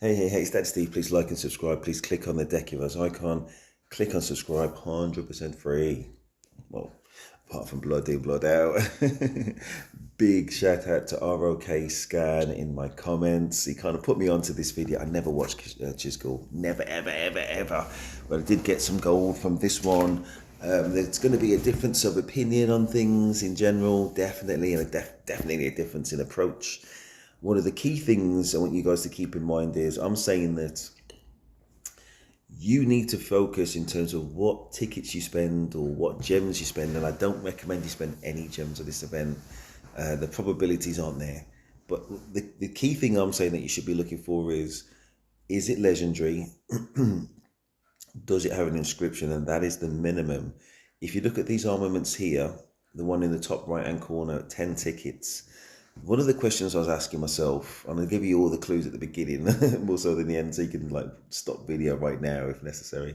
Hey, it's that Steve. Please like and subscribe. Please click on the deck of us icon. Click on subscribe, 100% free. Well, apart from blood in, blood out. Big shout out to ROK Scan in my comments. He kind of put me onto this video. I never watched Chisgall. Never, ever. But I did get some gold from this one. There's going to be a difference of opinion on things in general, definitely, and definitely a difference in approach. One of the key things I want you guys to keep in mind is I'm saying that you need to focus in terms of what tickets you spend or what gems you spend. And I don't recommend you spend any gems at this event. The probabilities aren't there. But the key thing I'm saying that you should be looking for is it legendary? Does it have an inscription? And that is the minimum. If you look at these armaments here, the one in the top right hand corner, 10 tickets. One of the questions I was asking myself, and I'll give you all the clues at the beginning, more so than the end, so you can like stop video right now if necessary.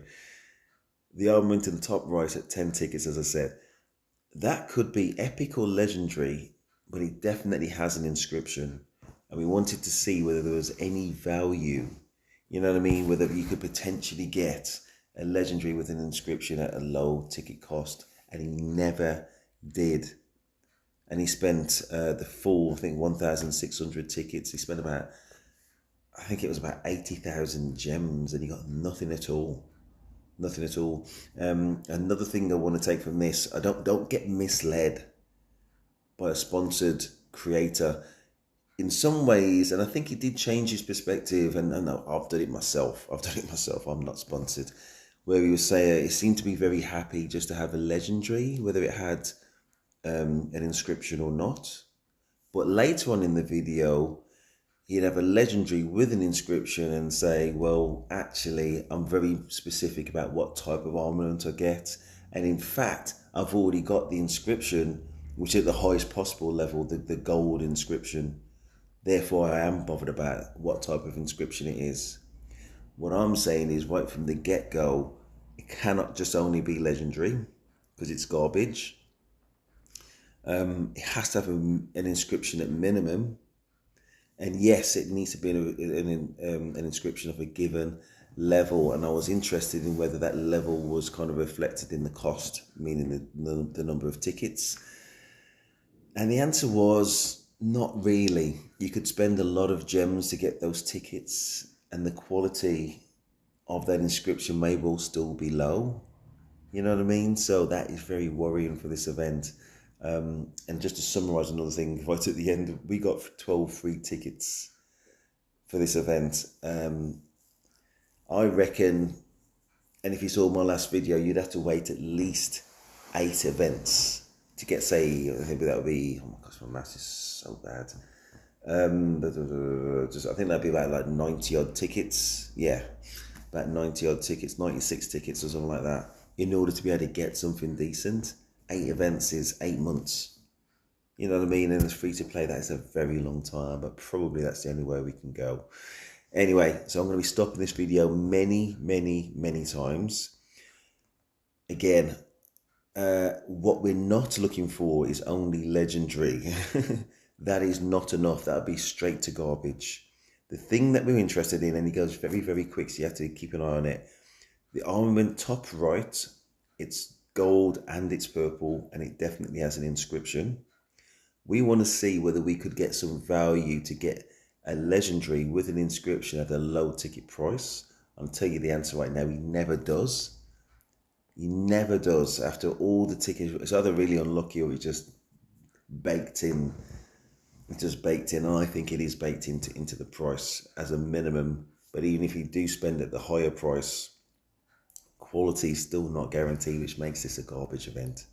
The armament in the top right at 10 tickets, as I said, that could be epic or legendary, but it definitely has an inscription. And we wanted to see whether there was any value, you know what I mean? Whether you could potentially get a legendary with an inscription at a low ticket cost, and he never did. And he spent the full, I think, 1,600 tickets. He spent about, I think it was about 80,000 gems, and he got nothing at all. Nothing at all. Another thing I want to take from this, I don't get misled by a sponsored creator. In some ways, and I think he did change his perspective, and no, I've done it myself. I'm not sponsored. Where he was saying it seemed to be very happy just to have a legendary, whether it had an inscription or not. But later on in the video, he'd have a legendary with an inscription and say, well, actually, I'm very specific about what type of armament I get. And in fact, I've already got the inscription, which is at the highest possible level, the gold inscription. Therefore, I am bothered about what type of inscription it is. What I'm saying is right from the get-go, it cannot just only be legendary because it's garbage. It has to have an inscription at minimum. And yes, it needs to be an inscription of a given level. And I was interested in whether that level was kind of reflected in the cost, meaning the number of tickets. And the answer was not really. You could spend a lot of gems to get those tickets, and the quality of that inscription may well still be low. You know what I mean? So that is very worrying for this event. And just to summarize another thing, right at the end, we got 12 free tickets for this event. I reckon, and if you saw my last video, you'd have to wait at least 8 events to get, say, I think that would be, oh my gosh, my maths is so bad. I think that'd be about like 90 odd tickets. Yeah, about 90 odd tickets, 96 tickets or something like that, in order to be able to get something decent. 8 events is 8 months. You know what I mean? And it's free to play. That is a very long time, but probably that's the only way we can go. Anyway, so I'm going to be stopping this video many times. Again, what we're not looking for is only legendary. That is not enough. That would be straight to garbage. The thing that we're interested in, and it goes very quick, so you have to keep an eye on it. The armament top right, it's gold and it's purple, and it definitely has an inscription. We want to see whether we could get some value to get a legendary with an inscription at a low ticket price. I'll tell you the answer right now, he never does. He never does. After all the tickets, it's either really unlucky or it's just baked in. It's just baked in. I think it is baked into the price as a minimum. But even if you do spend at the higher price, quality is still not guaranteed, which makes this a garbage event.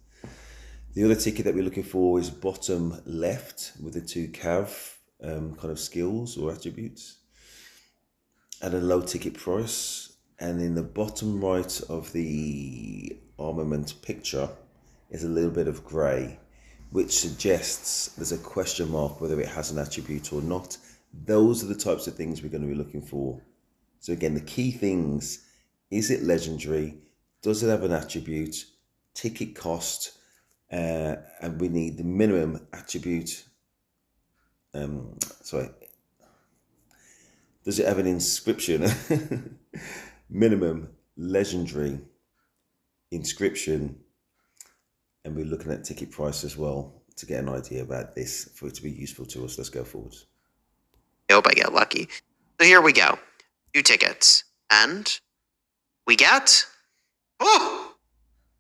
The other ticket that we're looking for is bottom left with the 2 cav kind of skills or attributes at a low ticket price. And in the bottom right of the armament picture is a little bit of grey, which suggests there's a question mark whether it has an attribute or not. Those are the types of things we're going to be looking for. So again, the key things: is it legendary? Does it have an attribute? Ticket cost, and we need the minimum attribute. Does it have an inscription? Minimum, legendary, inscription, and we're looking at ticket price as well to get an idea about this for it to be useful to us. Let's go forward. I hope I get lucky. So here we go. 2 tickets. And we get... Oh!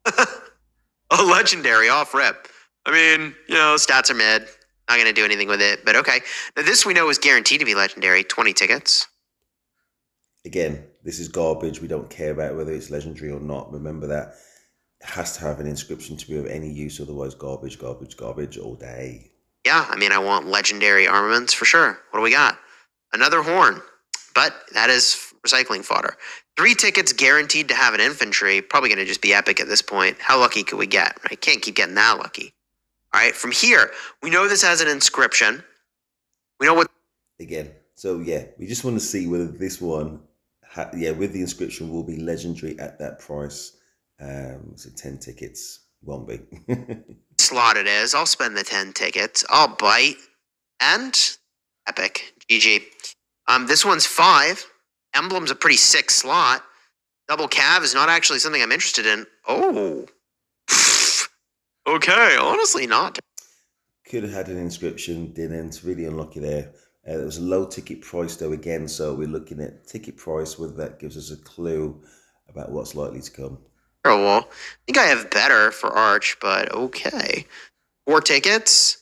A legendary off rip. I mean, stats are mid. Not going to do anything with it, but okay. Now this we know is guaranteed to be legendary. 20 tickets. Again, this is garbage. We don't care about whether it's legendary or not. Remember that it has to have an inscription to be of any use. Otherwise, garbage, garbage, garbage all day. Yeah, I mean, I want legendary armaments for sure. What do we got? Another horn. But that is recycling fodder. 3 tickets guaranteed to have an infantry. Probably going to just be epic at this point. How lucky could we get? Right? Can't keep getting that lucky. All right, from here, we know this has an inscription. We know what... Again, so yeah, we just want to see whether this one, with the inscription, will be legendary at that price. So 10 tickets, won't be. slot it is. I'll spend the 10 tickets. I'll bite. And epic. GG. This one's 5. Emblem's a pretty sick slot. Double cav is not actually something I'm interested in. Oh. Okay, honestly not. Could have had an inscription, didn't. Really unlucky there. There was a low ticket price though again, so we're looking at ticket price, whether that gives us a clue about what's likely to come. Oh, well, I think I have better for Arch, but okay. 4 tickets.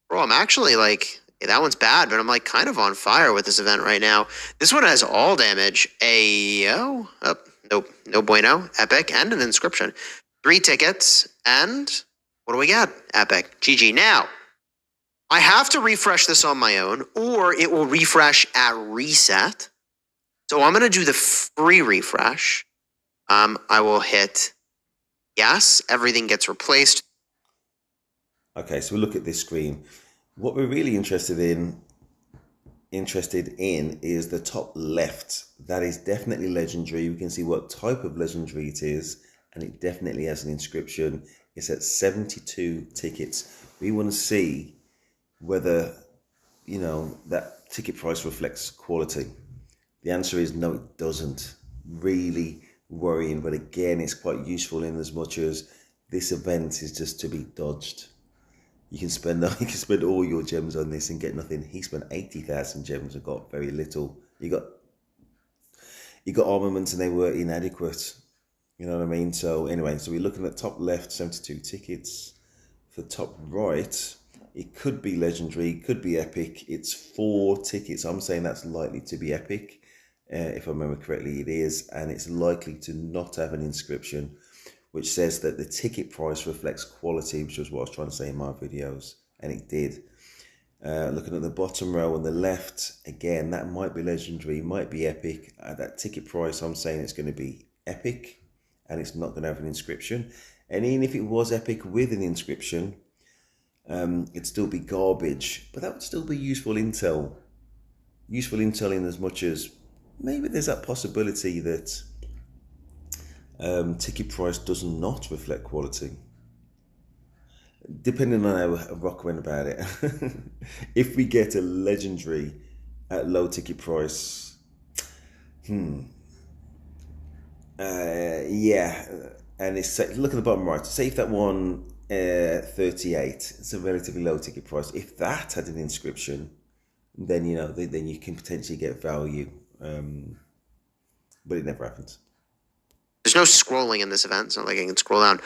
Bro, I'm actually that one's bad, but I'm kind of on fire with this event right now. This one has all damage. Ayo. Oh, nope. No bueno. Epic. And an inscription. 3 tickets. And what do we got? Epic. GG. Now, I have to refresh this on my own, or it will refresh at reset. So I'm going to do the free refresh. I will hit yes. Everything gets replaced. Okay, so we look at this screen. What we're really interested in is the top left. That is definitely legendary. We can see what type of legendary it is, and it definitely has an inscription. It's at 72 tickets. We want to see whether, that ticket price reflects quality. The answer is no, it doesn't. Really worrying, but again, it's quite useful in as much as this event is just to be dodged. You can spend all your gems on this and get nothing. He spent 80,000 gems and got very little. You got armaments and they were inadequate. You know what I mean? So anyway, so we're looking at top left, 72 tickets. For top right, it could be legendary, could be epic. It's 4 tickets. I'm saying that's likely to be epic. If I remember correctly, it is. And it's likely to not have an inscription, which says that the ticket price reflects quality, which was what I was trying to say in my videos, and it did. Looking at the bottom row on the left, again, that might be legendary, might be epic. At that ticket price, I'm saying it's going to be epic, and it's not going to have an inscription. And even if it was epic with an inscription, it'd still be garbage, but that would still be useful intel. Useful intel in as much as maybe there's that possibility that ticket price does not reflect quality, depending on how Rock went about it. If we get a legendary at low ticket price, yeah, and it's look at the bottom right. Say if that one 38, it's a relatively low ticket price. If that had an inscription, then then you can potentially get value, but it never happens. There's no scrolling in this event. It's not like I can scroll down.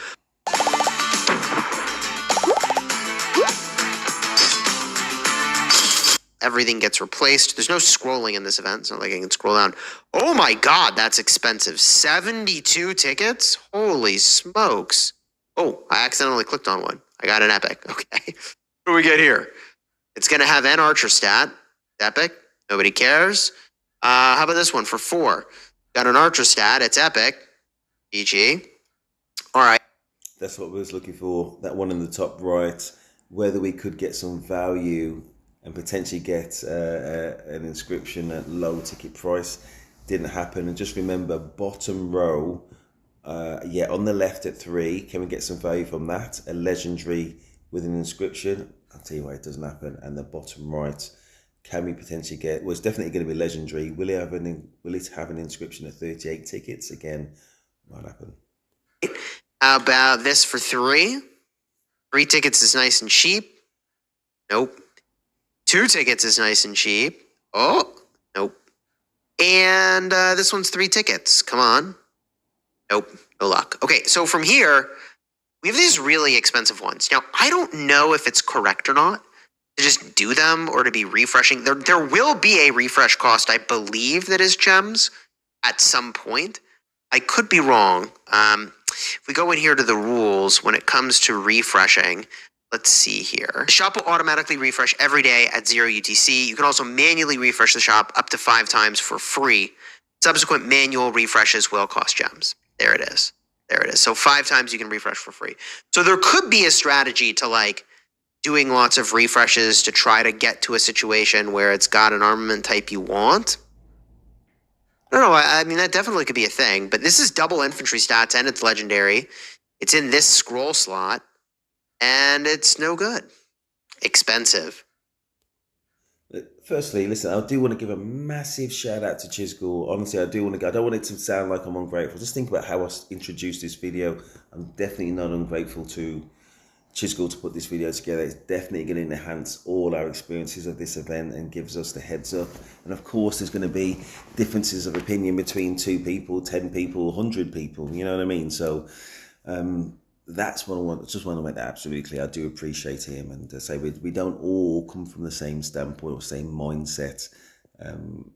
Everything gets replaced. There's no scrolling in this event. It's not like I can scroll down. Oh my God, that's expensive. 72 tickets? Holy smokes. Oh, I accidentally clicked on one. I got an epic. Okay. What do we get here? It's going to have an archer stat. Epic. Nobody cares. How about this one for 4? Got an archer stat. It's epic. GG. All right. That's what we was looking for. That one in the top right, whether we could get some value and potentially get an inscription at low ticket price. Didn't happen. And just remember, bottom row, on the left at 3, can we get some value from that? A legendary with an inscription. I'll tell you why it doesn't happen. And the bottom right, can we potentially get? Well, it's definitely going to be legendary. Will it have an inscription of 38 tickets again? What happened? How about this for 3? 3 tickets is nice and cheap. Nope. 2 tickets is nice and cheap. Oh, nope. And this one's 3 tickets. Come on. Nope. No luck. Okay, so from here, we have these really expensive ones. Now, I don't know if it's correct or not to just do them or to be refreshing. There will be a refresh cost, I believe, that is gems at some point. I could be wrong. If we go in here to the rules, when it comes to refreshing, let's see here. The shop will automatically refresh every day at 0 UTC. You can also manually refresh the shop up to 5 times for free. Subsequent manual refreshes will cost gems. There it is. There it is. So 5 times you can refresh for free. So there could be a strategy to like doing lots of refreshes to try to get to a situation where it's got an armament type you want. I don't know. I mean, that definitely could be a thing. But this is double infantry stats and it's legendary. It's in this scroll slot. And it's no good. Expensive. Firstly, listen, I do want to give a massive shout out to Chisgul. Honestly, I don't want it to sound like I'm ungrateful. Just think about how I introduced this video. I'm definitely not ungrateful to Chisgul to put this video together. It's definitely going to enhance all our experiences of this event and gives us the heads up. And of course, there's going to be differences of opinion between 2 people, 10 people, 100 people. You know what I mean? So that's what I want. Just want to make that absolutely clear. I do appreciate him, and say we don't all come from the same standpoint or same mindset. And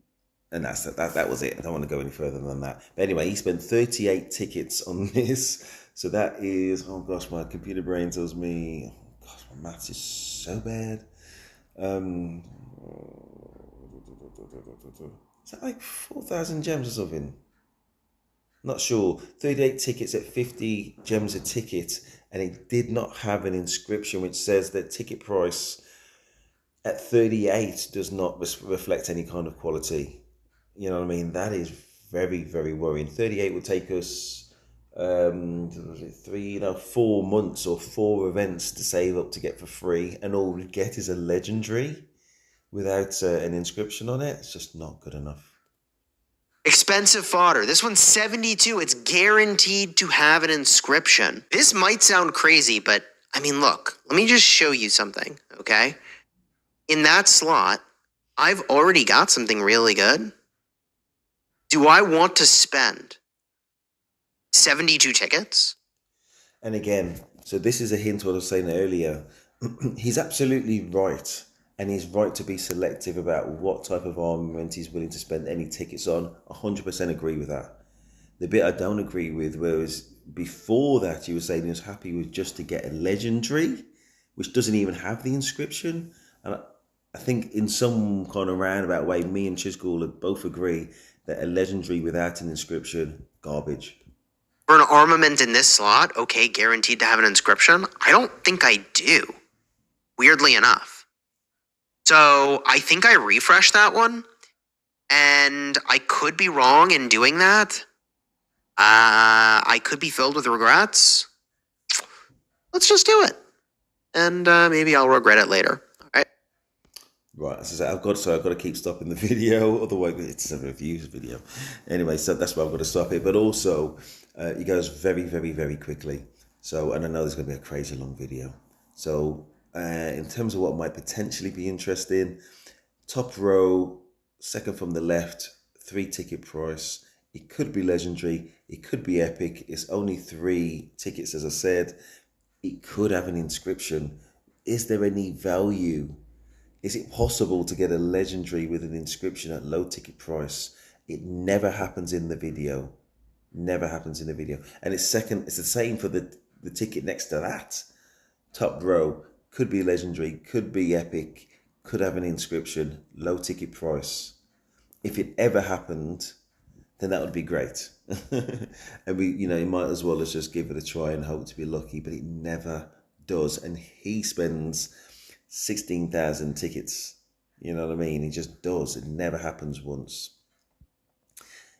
that was it. I don't want to go any further than that. But anyway, he spent 38 tickets on this. So that is, oh gosh, my computer brain tells me, oh gosh, my maths is so bad. Is that like 4,000 gems or something? Not sure. 38 tickets at 50 gems a ticket, and it did not have an inscription which says that ticket price at 38 does not reflect any kind of quality. You know what I mean? That is very, very worrying. 38 would take us 4 months or 4 events to save up to get for free, and all we get is a legendary without an inscription on it. It's just not good enough. Expensive fodder. This one's 72. It's guaranteed to have an inscription. This might sound crazy, but I mean, look, let me just show you something, okay? In that slot, I've already got something really good. Do I want to spend 72 tickets? And again, so this is a hint to what I was saying earlier. He's absolutely right. And he's right to be selective about what type of armament he's willing to spend any tickets on. 100% agree with that. The bit I don't agree with was before that he was saying he was happy with just to get a legendary, which doesn't even have the inscription. And I think in some kind of roundabout way, me and Chisgul both agree that a legendary without an inscription, garbage. For an armament in this slot, okay, guaranteed to have an inscription? I don't think I do, weirdly enough. So I think I refreshed that one, and I could be wrong in doing that. I could be filled with regrets. Let's just do it, and maybe I'll regret it later. All right. Right, as I said, I've got to keep stopping the video, otherwise it's a reviews video. Anyway, so that's why I've got to stop it. But also, it goes very, very, very quickly. So, and I know there's going to be a crazy long video. So, in terms of what might potentially be interesting, top row, second from the left, 3 ticket price. It could be legendary. It could be epic. It's only 3 tickets, as I said. It could have an inscription. Is there any value? Is it possible to get a legendary with an inscription at low ticket price? It never happens in the video. Never happens in the video. And it's the same for the ticket next to that. Top row, could be legendary, could be epic, could have an inscription, low ticket price. If it ever happened, then that would be great. And we might as well as just give it a try and hope to be lucky, but it never does. And he spends 16,000 tickets. You know what I mean? He just does. It never happens once.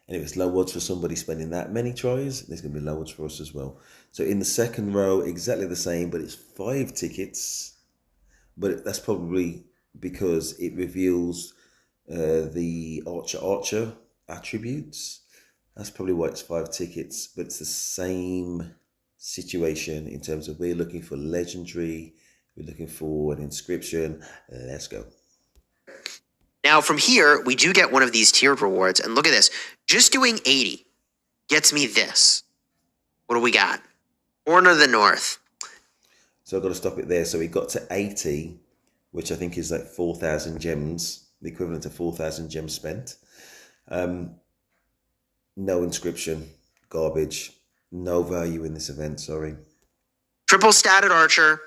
And if it's low odds for somebody spending that many tries, there's going to be low odds for us as well. So in the second row, exactly the same, but it's 5 tickets. But that's probably because it reveals the Archer attributes. That's probably why it's 5 tickets, but it's the same situation in terms of we're looking for legendary, we're looking for an inscription. Let's go. Now from here, we do get one of these tiered rewards, and look at this. Just doing 80 gets me this. What do we got? Horn of the North. So I've got to stop it there. So we got to 80, which I think is like 4,000 gems, the equivalent of 4,000 gems spent. No inscription, garbage, no value in this event, sorry. Triple statted Archer.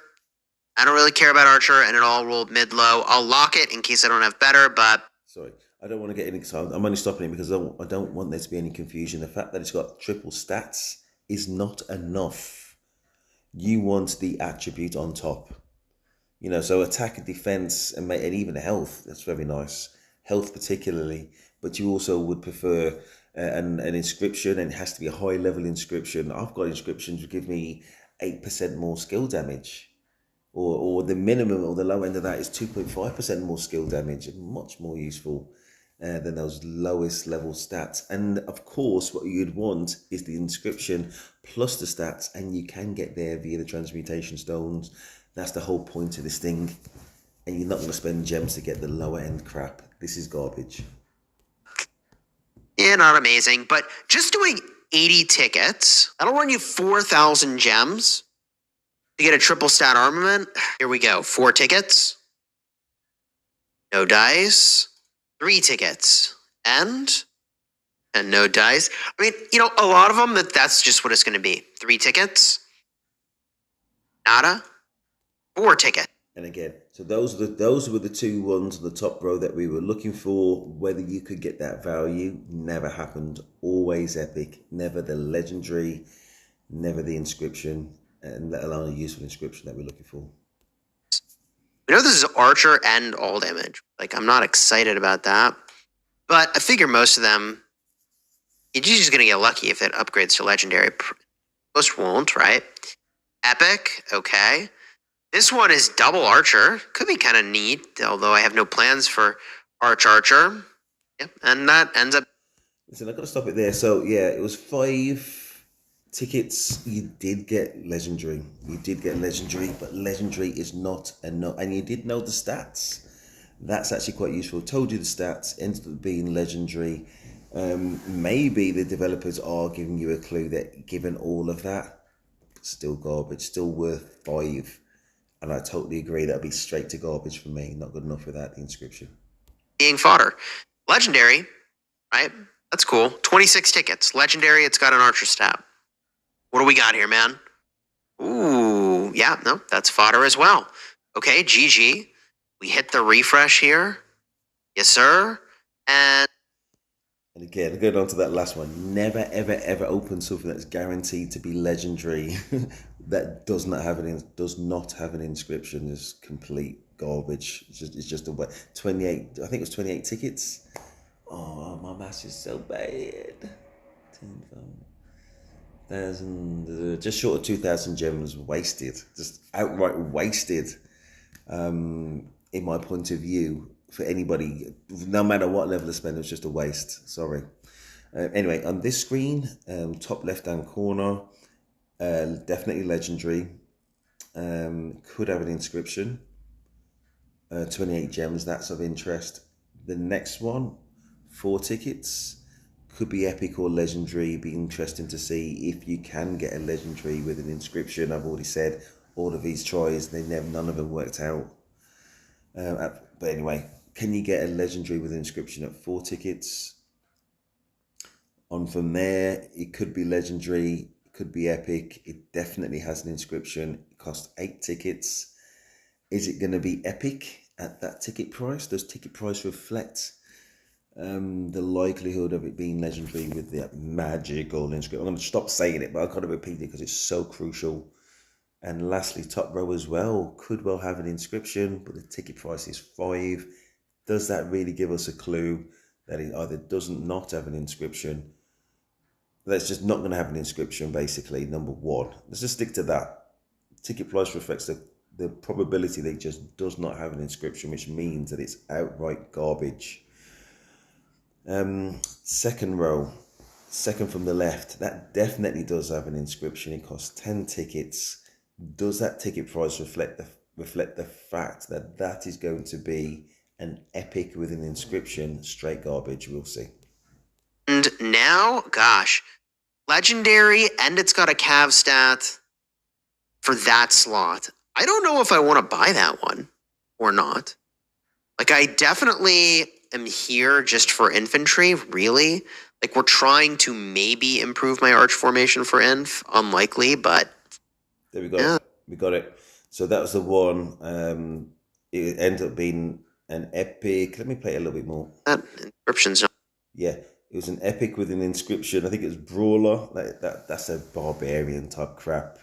I don't really care about Archer, and it all rolled mid-low. I'll lock it in case I don't have better, but... Sorry, I don't want to get any excited. I'm only stopping it because I don't want there to be any confusion. The fact that it's got triple stats is not enough. You want the attribute on top. You know, so attack and defense and even health, that's very nice. Health particularly, but you also would prefer an inscription, and it has to be a high level inscription. I've got inscriptions that give me 8% more skill damage. Or the minimum or the low end of that is 2.5% more skill damage. Much more useful than those lowest level stats. And of course, what you'd want is the inscription plus the stats, and you can get there via the transmutation stones. That's the whole point of this thing. And you're not going to spend gems to get the lower end crap. This is garbage. Yeah, not amazing, but just doing 80 tickets, that'll run you 4,000 gems to get a triple stat armament. Here we go. 4 tickets. No dice. 3 tickets. And no dice. I mean, you know, a lot of them, that's just what it's going to be. 3 tickets. Nada. 4 tickets. And again, so those were the 2 ones on the top row that we were looking for. Whether you could get that value never happened. Always epic. Never the legendary. Never the inscription. And let alone a useful inscription that we're looking for. We know this is Archer and all damage. Like, I'm not excited about that. But I figure most of them, you're just going to get lucky if it upgrades to legendary. Most won't, right? Epic, okay. This one is double Archer. Could be kind of neat, although I have no plans for Archer. Yep, and that ends up... Listen, I've got to stop it there. So, yeah, it was 5 tickets. You did get legendary. But legendary is not enough. And you did know the stats. That's actually quite useful. Told you the stats, ended up being legendary. Maybe the developers are giving you a clue that given all of that, still garbage, still worth 5. And I totally agree, that'd be straight to garbage for me. Not good enough without the inscription. Being fodder. Legendary, right? That's cool. 26 tickets. Legendary, it's got an Archer stat. What do we got here, man? Ooh, yeah, no, that's fodder as well. Okay, GG. We hit the refresh here. Yes, sir. And again, going on to that last one, never, ever, ever open something that's guaranteed to be legendary that does not have an inscription. Is complete garbage. It's just a way. 28. I think it was 28 tickets. Oh, my maths is so bad. 10,000, just short of 2,000 gems wasted. Just outright wasted. In my point of view, for anybody, no matter what level of spend, it's just a waste. Sorry. Anyway, on this screen, top left-hand corner, definitely legendary. Could have an inscription. 28 gems, that's of interest. The next one, 4 tickets. Could be epic or legendary. Be interesting to see if you can get a legendary with an inscription. I've already said all of these tries, none of them worked out. But anyway, can you get a legendary with an inscription at 4 tickets? On from there, it could be legendary, it could be epic. It definitely has an inscription. It costs 8 tickets. Is it going to be epic at that ticket price? Does ticket price reflect the likelihood of it being legendary with the magical inscription? I'm going to stop saying it, but I've got to repeat it because it's so crucial. And lastly, top row as well, could well have an inscription, but the ticket price is 5. Does that really give us a clue that it either doesn't not have an inscription? That's just not going to have an inscription, basically, number 1. Let's just stick to that. Ticket price reflects the the probability that it just does not have an inscription, which means that it's outright garbage. Second row, second from the left, that definitely does have an inscription. It costs 10 tickets. Does that ticket price reflect the fact that that is going to be an epic with an inscription? Straight garbage. We'll see. And now, gosh, legendary, and it's got a cav stat for that slot. I don't know if I want to buy that one or not. Like, I definitely am here just for infantry, really. Like, we're trying to maybe improve my arch formation for inf. Unlikely, but... There we go. We got it. So that was the one. It ended up being an epic. Let me play it a little bit more. That inscription's... Yeah, it was an epic with an inscription. I think it was Brawler. That's a barbarian type crap.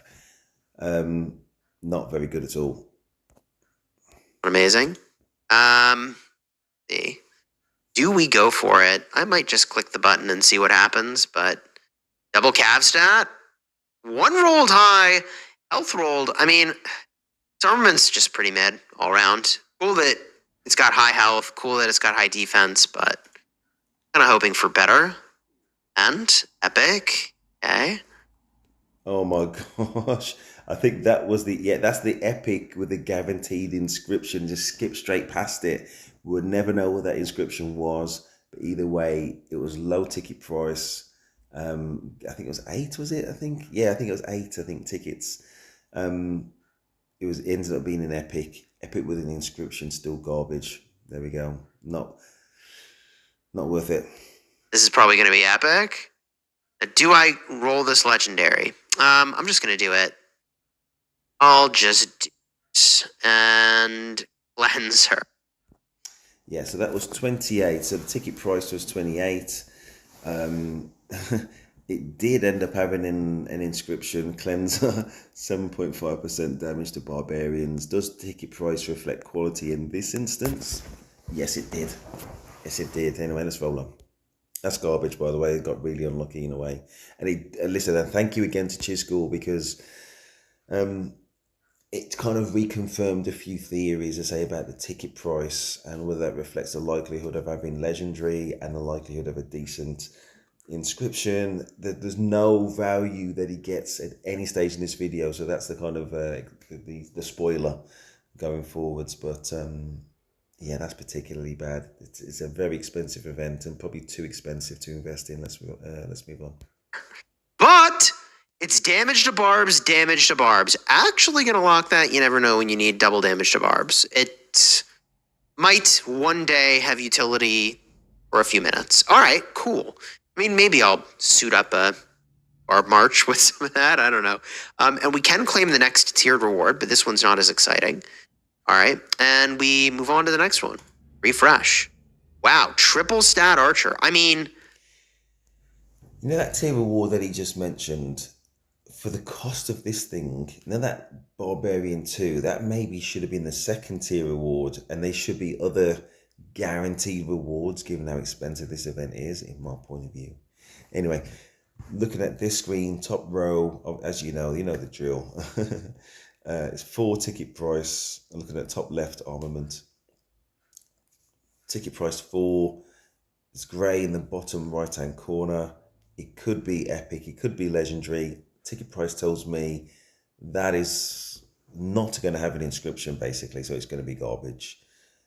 Not very good at all. Amazing. See. Do we go for it? I might just click the button and see what happens, but double cav stat, one rolled high, health rolled. I mean, this armament's just pretty mid all around. Cool that it's got high health, cool that it's got high defense, but kind of hoping for better. And epic, okay. Oh my gosh. I think that was that's the epic with the guaranteed inscription. Just skip straight past it. We would never know what that inscription was. But either way, it was low ticket price. I think it was 8, was it? I think it was 8, I think, tickets. It ended up being an epic. Epic with an inscription, still garbage. There we go. Not worth it. This is probably gonna be epic. Do I roll this legendary? I'm just gonna do it. I'll just do it and cleanse her. Yeah, so that was 28. So the ticket price was 28. It did end up having an inscription, cleanser, 7.5% damage to barbarians. Does the ticket price reflect quality in this instance? Yes, it did. Yes, it did. Anyway, let's roll on. That's garbage, by the way. It got really unlucky in a way. And listen, and thank you again to Chisgall, because it kind of reconfirmed a few theories, I say, about the ticket price and whether that reflects the likelihood of having legendary and the likelihood of a decent inscription. That there's no value that he gets at any stage in this video, so that's the kind of the spoiler going forwards. But yeah, that's particularly bad. It's a very expensive event and probably too expensive to invest in. Let's move on. But it's damage to barbs, damage to barbs. Actually going to lock that. You never know when you need double damage to barbs. It might one day have utility for a few minutes. All right, cool. I mean, maybe I'll suit up a barb march with some of that. I don't know. And we can claim the next tiered reward, but this one's not as exciting. All right, and we move on to the next one. Refresh. Wow, triple stat archer. I mean, you know that tier reward that he just mentioned, for the cost of this thing, now that Barbarian 2, that maybe should have been the second tier reward, and there should be other guaranteed rewards given how expensive this event is, in my point of view. Anyway, looking at this screen, top row, as you know the drill. It's 4 ticket price. Looking at top left, armament. Ticket price 4. It's grey in the bottom right hand corner. It could be epic. It could be legendary. Ticket price tells me that is not going to have an inscription, basically, so it's going to be garbage.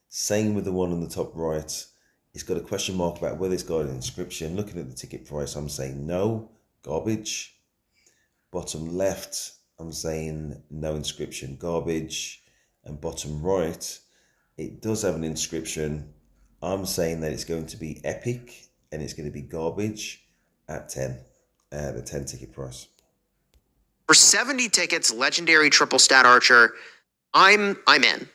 Same with the one on the top right. It's got a question mark about whether it's got an inscription. Looking at the ticket price, I'm saying no, garbage. Bottom left, I'm saying no inscription, garbage. And bottom right, it does have an inscription. I'm saying that it's going to be epic and it's going to be garbage at 10, the 10 ticket price. For 70 tickets, legendary triple stat archer, I'm in.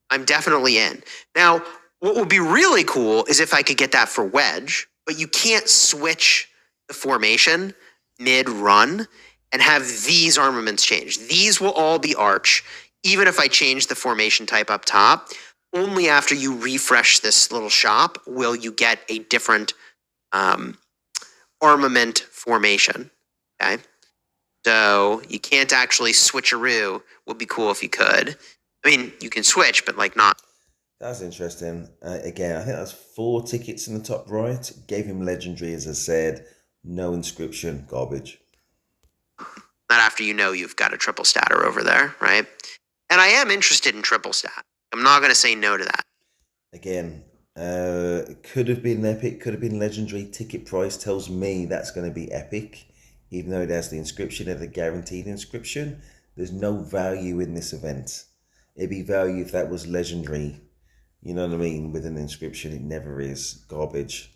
I'm definitely in. Now, what would be really cool is if I could get that for wedge, but you can't switch the formation mid-run and have these armaments change. These will all be arch, even if I change the formation type up top. Only after you refresh this little shop will you get a different armament formation, okay? So you can't actually switcheroo. Would be cool if you could. I mean, you can switch, but like not. That's interesting. Again, I think that's 4 tickets in the top right. Gave him legendary, as I said. No inscription, garbage. Not after you know you've got a triple statter over there, right? And I am interested in triple stat. I'm not going to say no to that. Again, could have been epic, could have been legendary. Ticket price tells me that's going to be epic, even though it has the inscription and the guaranteed inscription. There's no value in this event. It'd be value if that was legendary. You know what I mean? With an inscription, it never is. Garbage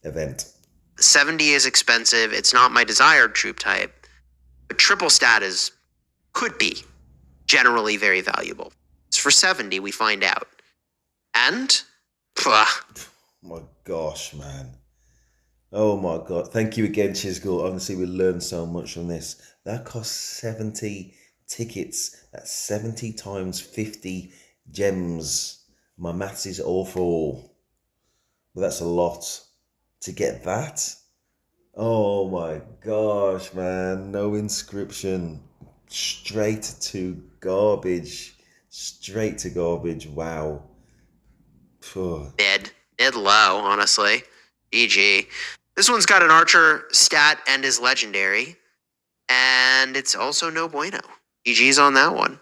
event. 70 is expensive. It's not my desired troop type. But triple stat could be generally very valuable. It's for 70, we find out. And, oh my gosh, man. Oh my God. Thank you again, Chisgall. Honestly, we learned so much from this. That cost 70 tickets. That's 70 times 50 gems. My maths is awful. But that's a lot. To get that? Oh my gosh, man. No inscription. Straight to garbage. Straight to garbage. Wow. Mid low, honestly. GG. This one's got an archer stat and is legendary. And it's also no bueno. GG's on that one.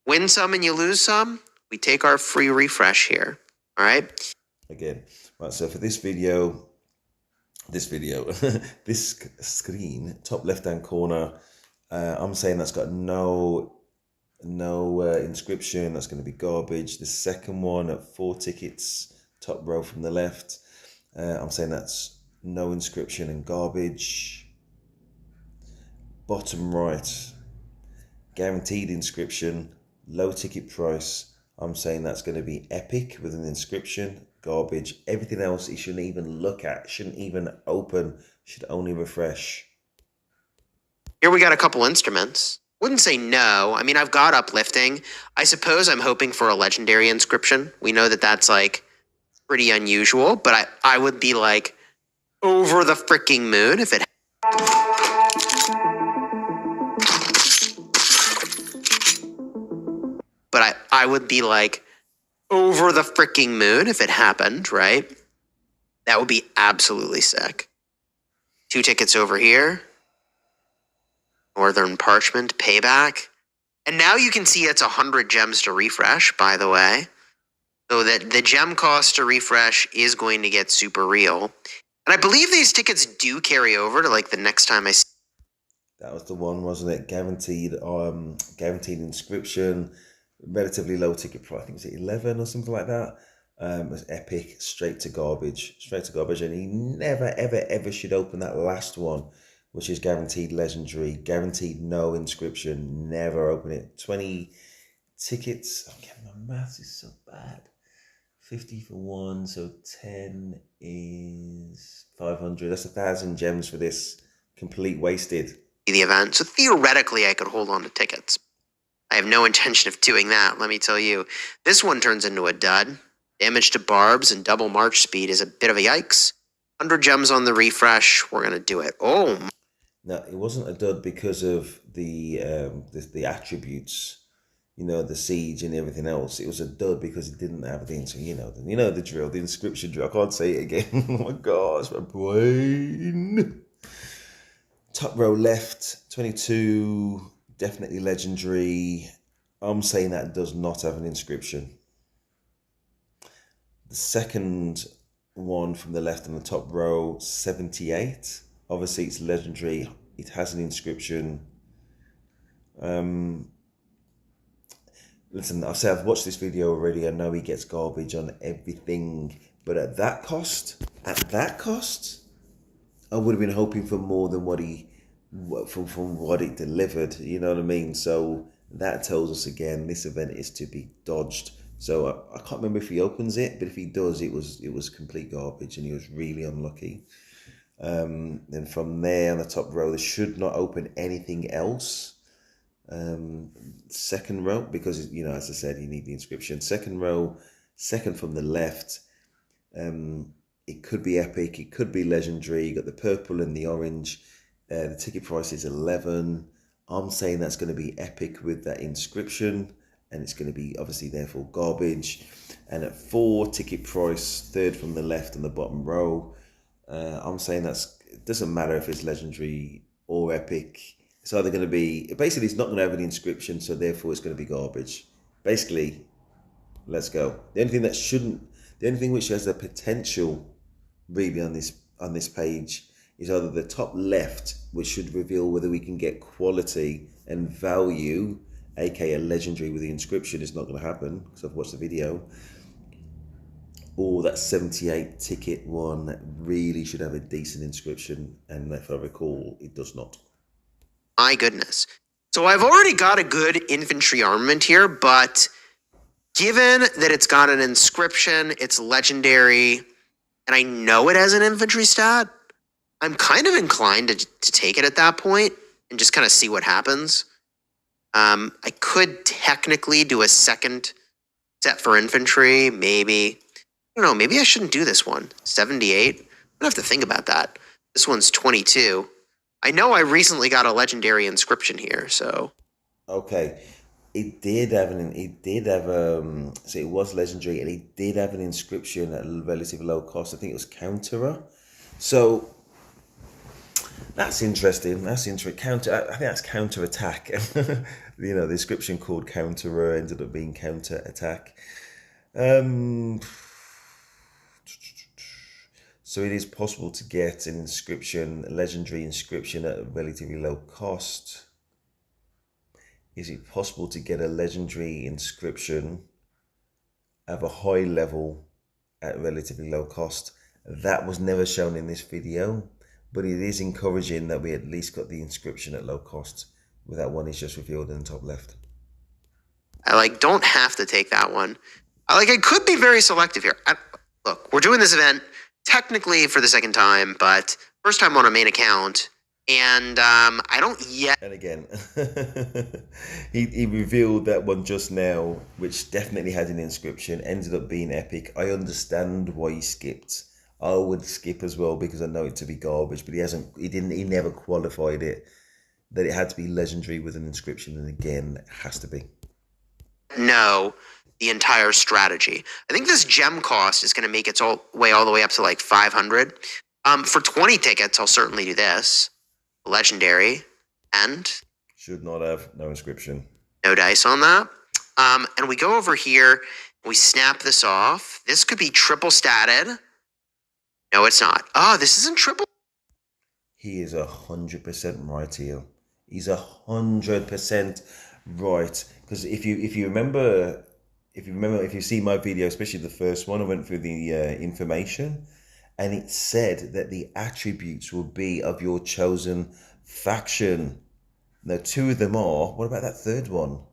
Win some and you lose some. We take our free refresh here. All right. Again. Right, so for this video, this screen, top left-hand corner, I'm saying that's got no inscription. That's going to be garbage. The second one at 4 tickets, top row from the left, I'm saying that's no inscription and garbage. Bottom right, guaranteed inscription, low ticket price. I'm saying that's going to be epic with an inscription. Garbage. Everything else he shouldn't even look at, shouldn't even open, should only refresh. Here we got a couple instruments. Wouldn't say no. I mean, I've got uplifting. I suppose I'm hoping for a legendary inscription. We know that that's like pretty unusual, but I would be like over the freaking moon if it. But I would be like over the freaking moon if it happened, right? That would be absolutely sick. 2 tickets over here. Northern Parchment, Payback. And now you can see it's 100 gems to refresh, by the way. So that the gem cost to refresh is going to get super real. And I believe these tickets do carry over to like the next time I see. That was the one, wasn't it? Guaranteed inscription, relatively low ticket price. I think it was 11 or something like that. It was epic, straight to garbage. And he never, ever, ever should open that last one, which is guaranteed legendary, guaranteed no inscription. Never open it. 20 tickets. Okay, my maths is so bad. 50 for 1, so 10 is 500. That's 1,000 gems for this. Complete wasted. The event. So theoretically, I could hold on to tickets. I have no intention of doing that, let me tell you. This one turns into a dud. Damage to barbs and double march speed is a bit of a yikes. 100 gems on the refresh. We're going to do it. Oh. No, it wasn't a dud because of the attributes, you know, the siege and everything else. It was a dud because it didn't have the the drill, the inscription drill. I can't say it again. Oh my gosh, my brain. Top row left, 22, definitely legendary. I'm saying that does not have an inscription. The second one from the left on the top row, 78. Obviously, it's legendary. It has an inscription. Listen, I've watched this video already. I know he gets garbage on everything. But at that cost, I would have been hoping for more than from what it delivered. You know what I mean? So that tells us again, this event is to be dodged. So I can't remember if he opens it, but if he does, it was complete garbage, and he was really unlucky. Then from there on the top row, they should not open anything else. Second row, because as I said, you need the inscription. Second row, second from the left. It could be epic, it could be legendary. You got the purple and the orange. The ticket price is 11. I'm saying that's going to be epic with that inscription, and it's going to be obviously therefore garbage. And at 4, ticket price, third from the left on the bottom row, I'm saying it doesn't matter if it's legendary or epic. It's either going to be, basically it's not going to have an inscription, so therefore it's going to be garbage. Basically, let's go. The only thing which has the potential really on this page is either the top left, which should reveal whether we can get quality and value, aka legendary with the inscription. Is not going to happen because I've watched the video. Or that 78 ticket one really should have a decent inscription, and if I recall, it does not. My goodness. So I've already got a good infantry armament here, but given that it's got an inscription, it's legendary, and I know it has an infantry stat, I'm kind of inclined to take it at that point and just kind of see what happens. I could technically do a second set for infantry, maybe. I don't know, maybe I shouldn't do this one. 78? I'm going to have to think about that. This one's 22. I know I recently got a legendary inscription here, so. Okay. So it was legendary, and it did have an inscription at a relatively low cost. I think it was Counterer. So that's interesting. I think that's counter attack. The inscription called Counterer ended up being counter attack. So it is possible to get an inscription, a legendary inscription at a relatively low cost. Is it possible to get a legendary inscription of a high level at relatively low cost? That was never shown in this video, but it is encouraging that we at least got the inscription at low cost, with that one is just revealed in the top left. I don't have to take that one. I could be very selective here. Look, we're doing this event technically for the second time, but first time on a main account, and I don't yet. And again, he revealed that one just now, which definitely had an inscription, ended up being epic. I understand why he skipped. I would skip as well because I know it to be garbage, but he never qualified it that it had to be legendary with an inscription, and again, it has to be. No. The entire strategy. I think this gem cost is going to make its way all the way up to 500. For 20 tickets, I'll certainly do this. Legendary. And? Should not have. No inscription. No dice on that. And we go over here. We snap this off. This could be triple statted. No, it's not. Oh, this isn't triple. He is 100% right here. He's 100% right. Because if you remember... If you see my video, especially the first one, I went through the information, and it said that the attributes will be of your chosen faction. Now, 2 of them are. What about that third one?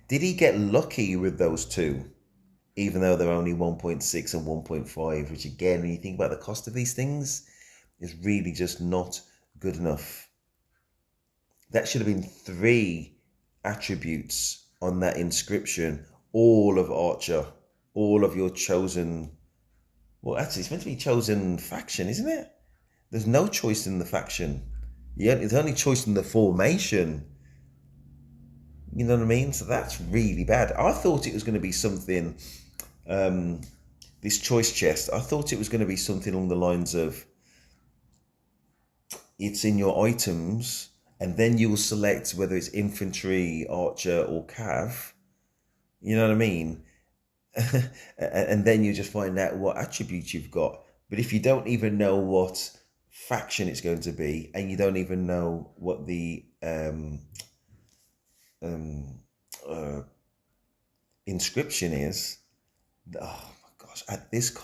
Did he get lucky with those 2, even though they're only 1.6 and 1.5, which again, when you think about the cost of these things, is really just not good enough. That should have been 3 attributes on that inscription. All of Archer, all of your chosen, well, actually, it's meant to be chosen faction, isn't it? There's no choice in the faction. Yeah, it's only choice in the formation. You know what I mean? So that's really bad. I thought it was going to be something, this choice chest, I thought it was going to be something along the lines of, it's in your items, and then you'll select whether it's infantry, archer, or cav. You know what I mean? And then you just find out what attributes you've got. But if you don't even know what faction it's going to be, and you don't even know what the inscription is, oh my gosh, at that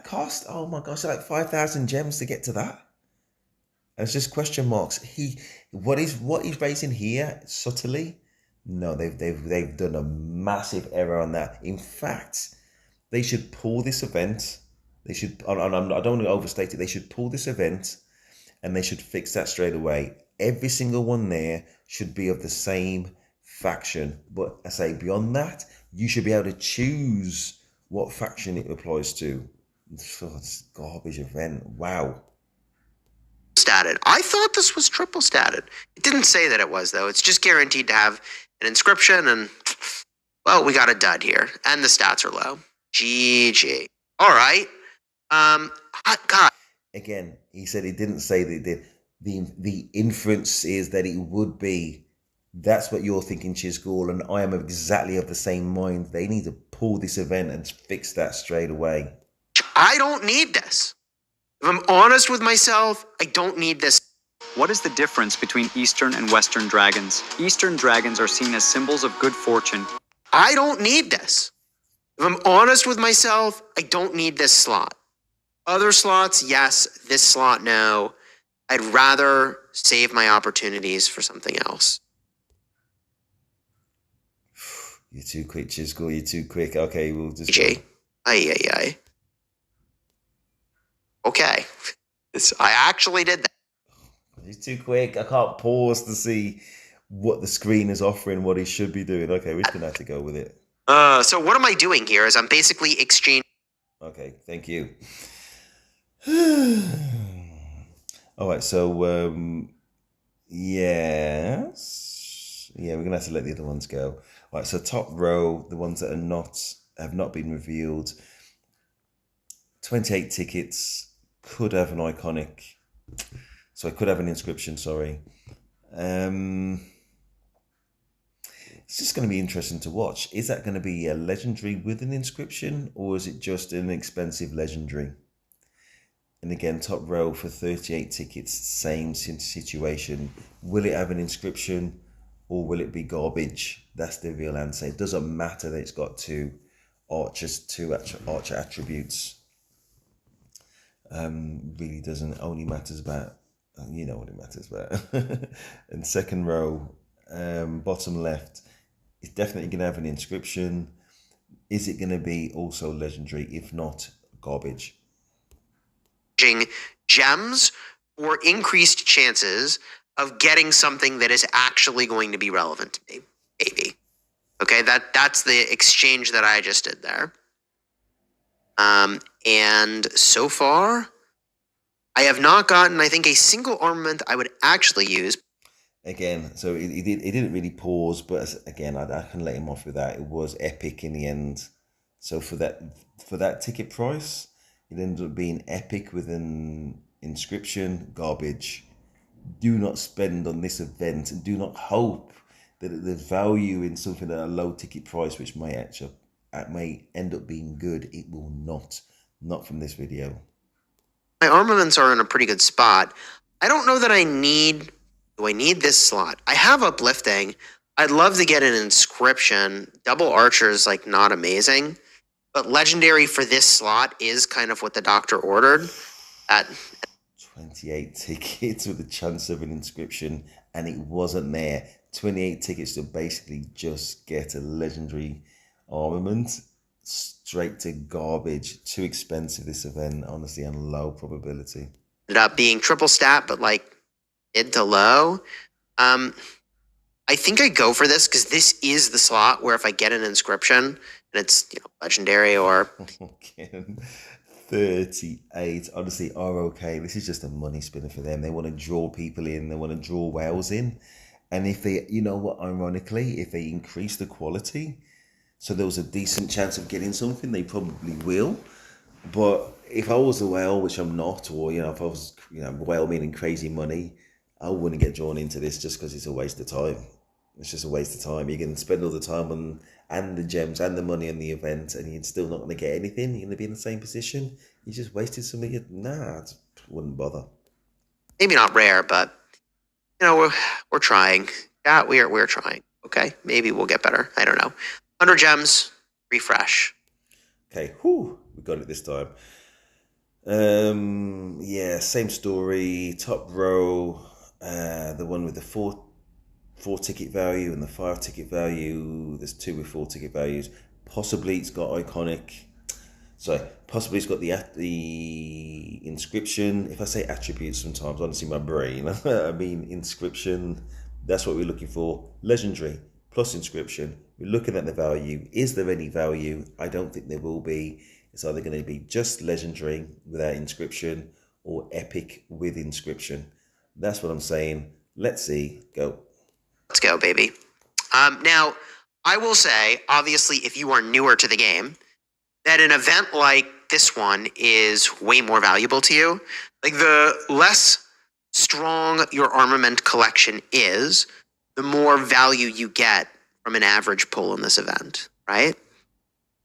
cost, oh my gosh, like 5,000 gems to get to that. And it's just question marks. What he's raising here subtly. No, they've done a massive error on that. In fact, they should pull this event. I don't want to overstate it. They should pull this event, and they should fix that straight away. Every single one there should be of the same faction. But I say beyond that, you should be able to choose what faction it applies to. It's a garbage event. Wow. statted. I thought this was triple statted. It didn't say that it was, though. It's just guaranteed to have an inscription, and, well, we got a dud here. And the stats are low. GG. All right. God. Again, he said he didn't say that it did. The inference is that it would be. That's what you're thinking, Chisgall, and I am exactly of the same mind. They need to pull this event and fix that straight away. I don't need this. If I'm honest with myself, I don't need this. What is the difference between Eastern and Western dragons? Eastern dragons are seen as symbols of good fortune. I don't need this. If I'm honest with myself, I don't need this slot. Other slots, yes. This slot, no. I'd rather save my opportunities for something else. You're too quick, Chisgall. You're too quick. Okay, we'll just. GG. Aye. Okay. I actually did that. He's too quick. I can't pause to see what the screen is offering, what he should be doing. Okay, we're just going to have to go with it. So what am I doing here is I'm basically exchanging. Okay, thank you. All right, so, yes. Yeah, we're going to have to let the other ones go. All right, so top row, the ones that have not been revealed. 28 tickets, could have an iconic. So I could have an inscription, sorry. It's just going to be interesting to watch. Is that going to be a legendary with an inscription, or is it just an expensive legendary? And again, top row for 38 tickets, same situation. Will it have an inscription, or will it be garbage? That's the real answer. It doesn't matter that it's got two archer attributes. Really doesn't. Only matters about, you know what it matters about. And second row, bottom left, it's definitely going to have an inscription. Is it going to be also legendary? If not, garbage. Gems or increased chances of getting something that is actually going to be relevant to me. Maybe. Okay, that's the exchange that I just did there. And so far, I have not gotten, I think, a single armament I would actually use. Again, so he didn't really pause, but again, I can let him off with that. It was epic in the end. So for that ticket price, it ended up being epic with an inscription. Garbage. Do not spend on this event, and do not hope that there's value in something at a low ticket price, which may end up being good. It will not from this video. My armaments are in a pretty good spot. I don't know that do I need this slot? I have uplifting. I'd love to get an inscription. Double archer is like not amazing, but legendary for this slot is kind of what the doctor ordered. At 28 tickets with a chance of an inscription, and it wasn't there. 28 tickets to basically just get a legendary armament. Straight to garbage. Too expensive, this event, honestly, and low probability. Ended up being triple stat, but like mid to low. I think I go for this because this is the slot where if I get an inscription and it's legendary or 38, honestly, are okay. This is just a money spinner for them. They want to draw people in. They want to draw whales in. And if they, ironically, if they increase the quality, so there was a decent chance of getting something, they probably will. But if I was a whale, which I'm not, or, if I was, whale meaning crazy money, I wouldn't get drawn into this just because it's a waste of time. It's just a waste of time. You can spend all the time and the gems and the money on the event, and you're still not going to get anything. You're going to be in the same position. You just wasted some of your... Nah, I wouldn't bother. Maybe not rare, but, we're trying. Yeah, we're trying. Okay, maybe we'll get better. I don't know. 100 gems, refresh. Okay, we got it this time. Yeah, same story. Top row, the one with the four ticket value and the 5 ticket value. There's 2 with 4 ticket values. Possibly it's got iconic. Sorry, possibly it's got the inscription. If I say attributes sometimes, honestly, my brain, I mean inscription. That's what we're looking for. Legendary plus inscription. We're looking at the value. Is there any value? I don't think there will be. It's either going to be just legendary without inscription or epic with inscription. That's what I'm saying. Let's see. Go. Let's go, baby. Now, I will say, obviously, if you are newer to the game, that an event like this one is way more valuable to you. Like, the less strong your armament collection is, the more value you get from an average pull in this event, right?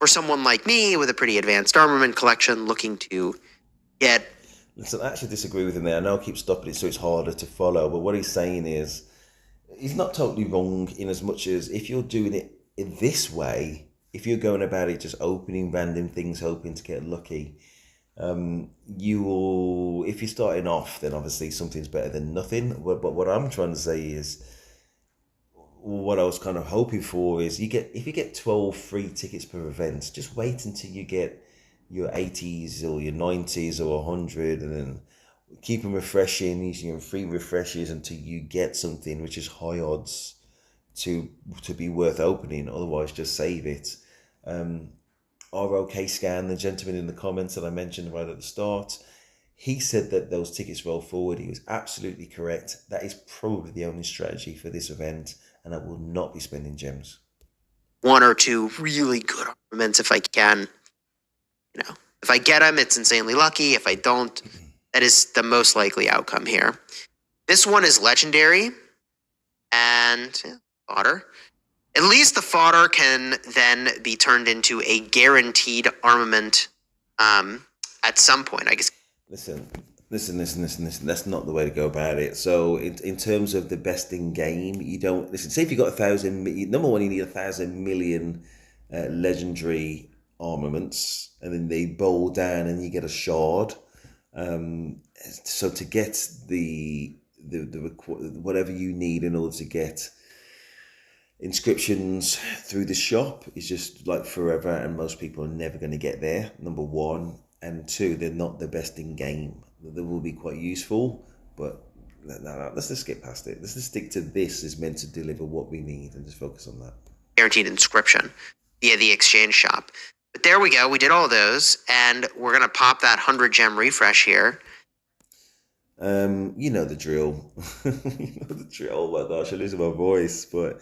For someone like me with a pretty advanced armament collection looking to get... Listen, I actually disagree with him there. I know I keep stopping it so it's harder to follow, but what he's saying is he's not totally wrong in as much as if you're doing it in this way, if you're going about it just opening random things, hoping to get lucky, you will, if you're starting off, then obviously something's better than nothing. But what I'm trying to say is, what I was kind of hoping for is if you get 12 free tickets per event, just wait until you get your 80s or your 90s or 100, and then keep them refreshing, using your free refreshes until you get something which is high odds to be worth opening. Otherwise, just save it. ROK Scan, the gentleman in the comments that I mentioned right at the start, he said that those tickets roll forward. He was absolutely correct. That is probably the only strategy for this event, and I will not be spending gems. One or two really good armaments if I can. You know, if I get them, it's insanely lucky. If I don't, that is the most likely outcome here. This one is legendary, and fodder. At least the fodder can then be turned into a guaranteed armament at some point, I guess. Listen. That's not the way to go about it. So in terms of the best in game, you don't listen. Say if you got 1,000, number one, you need 1,000 million legendary armaments, and then they bowl down, and you get a shard. So to get the whatever you need in order to get inscriptions through the shop is just like forever, and most people are never going to get there. Number one, and two, they're not the best in game. They will be quite useful, but no, let's just skip past it. Let's just stick to this is meant to deliver what we need and just focus on that. Guaranteed inscription via the exchange shop. But there we go. We did all those, and we're going to pop that 100 gem refresh here. You know the drill. You know the drill. Oh my gosh, I'm losing my voice, but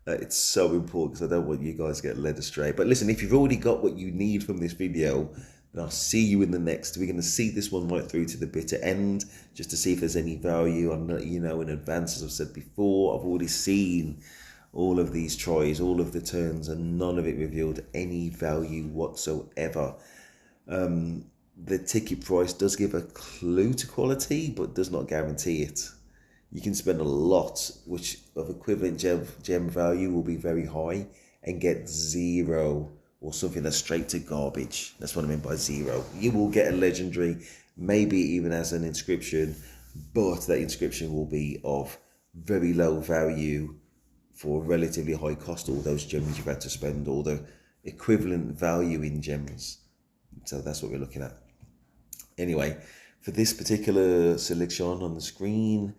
it's so important because I don't want you guys to get led astray. But listen, if you've already got what you need from this video, then I'll see you in the next. We're going to see this one right through to the bitter end, just to see if there's any value. I'm not, you know, in advance, as I've said before, I've already seen all of these tries, all of the turns, and none of it revealed any value whatsoever. The ticket price does give a clue to quality, but does not guarantee it. You can spend a lot, which of equivalent gem value will be very high, and get zero or something that's straight to garbage. That's what I mean by zero. You will get a legendary, maybe even as an inscription, but that inscription will be of very low value for relatively high cost, all those gems you've had to spend, all the equivalent value in gems. So that's what we're looking at. Anyway, for this particular selection on the screen,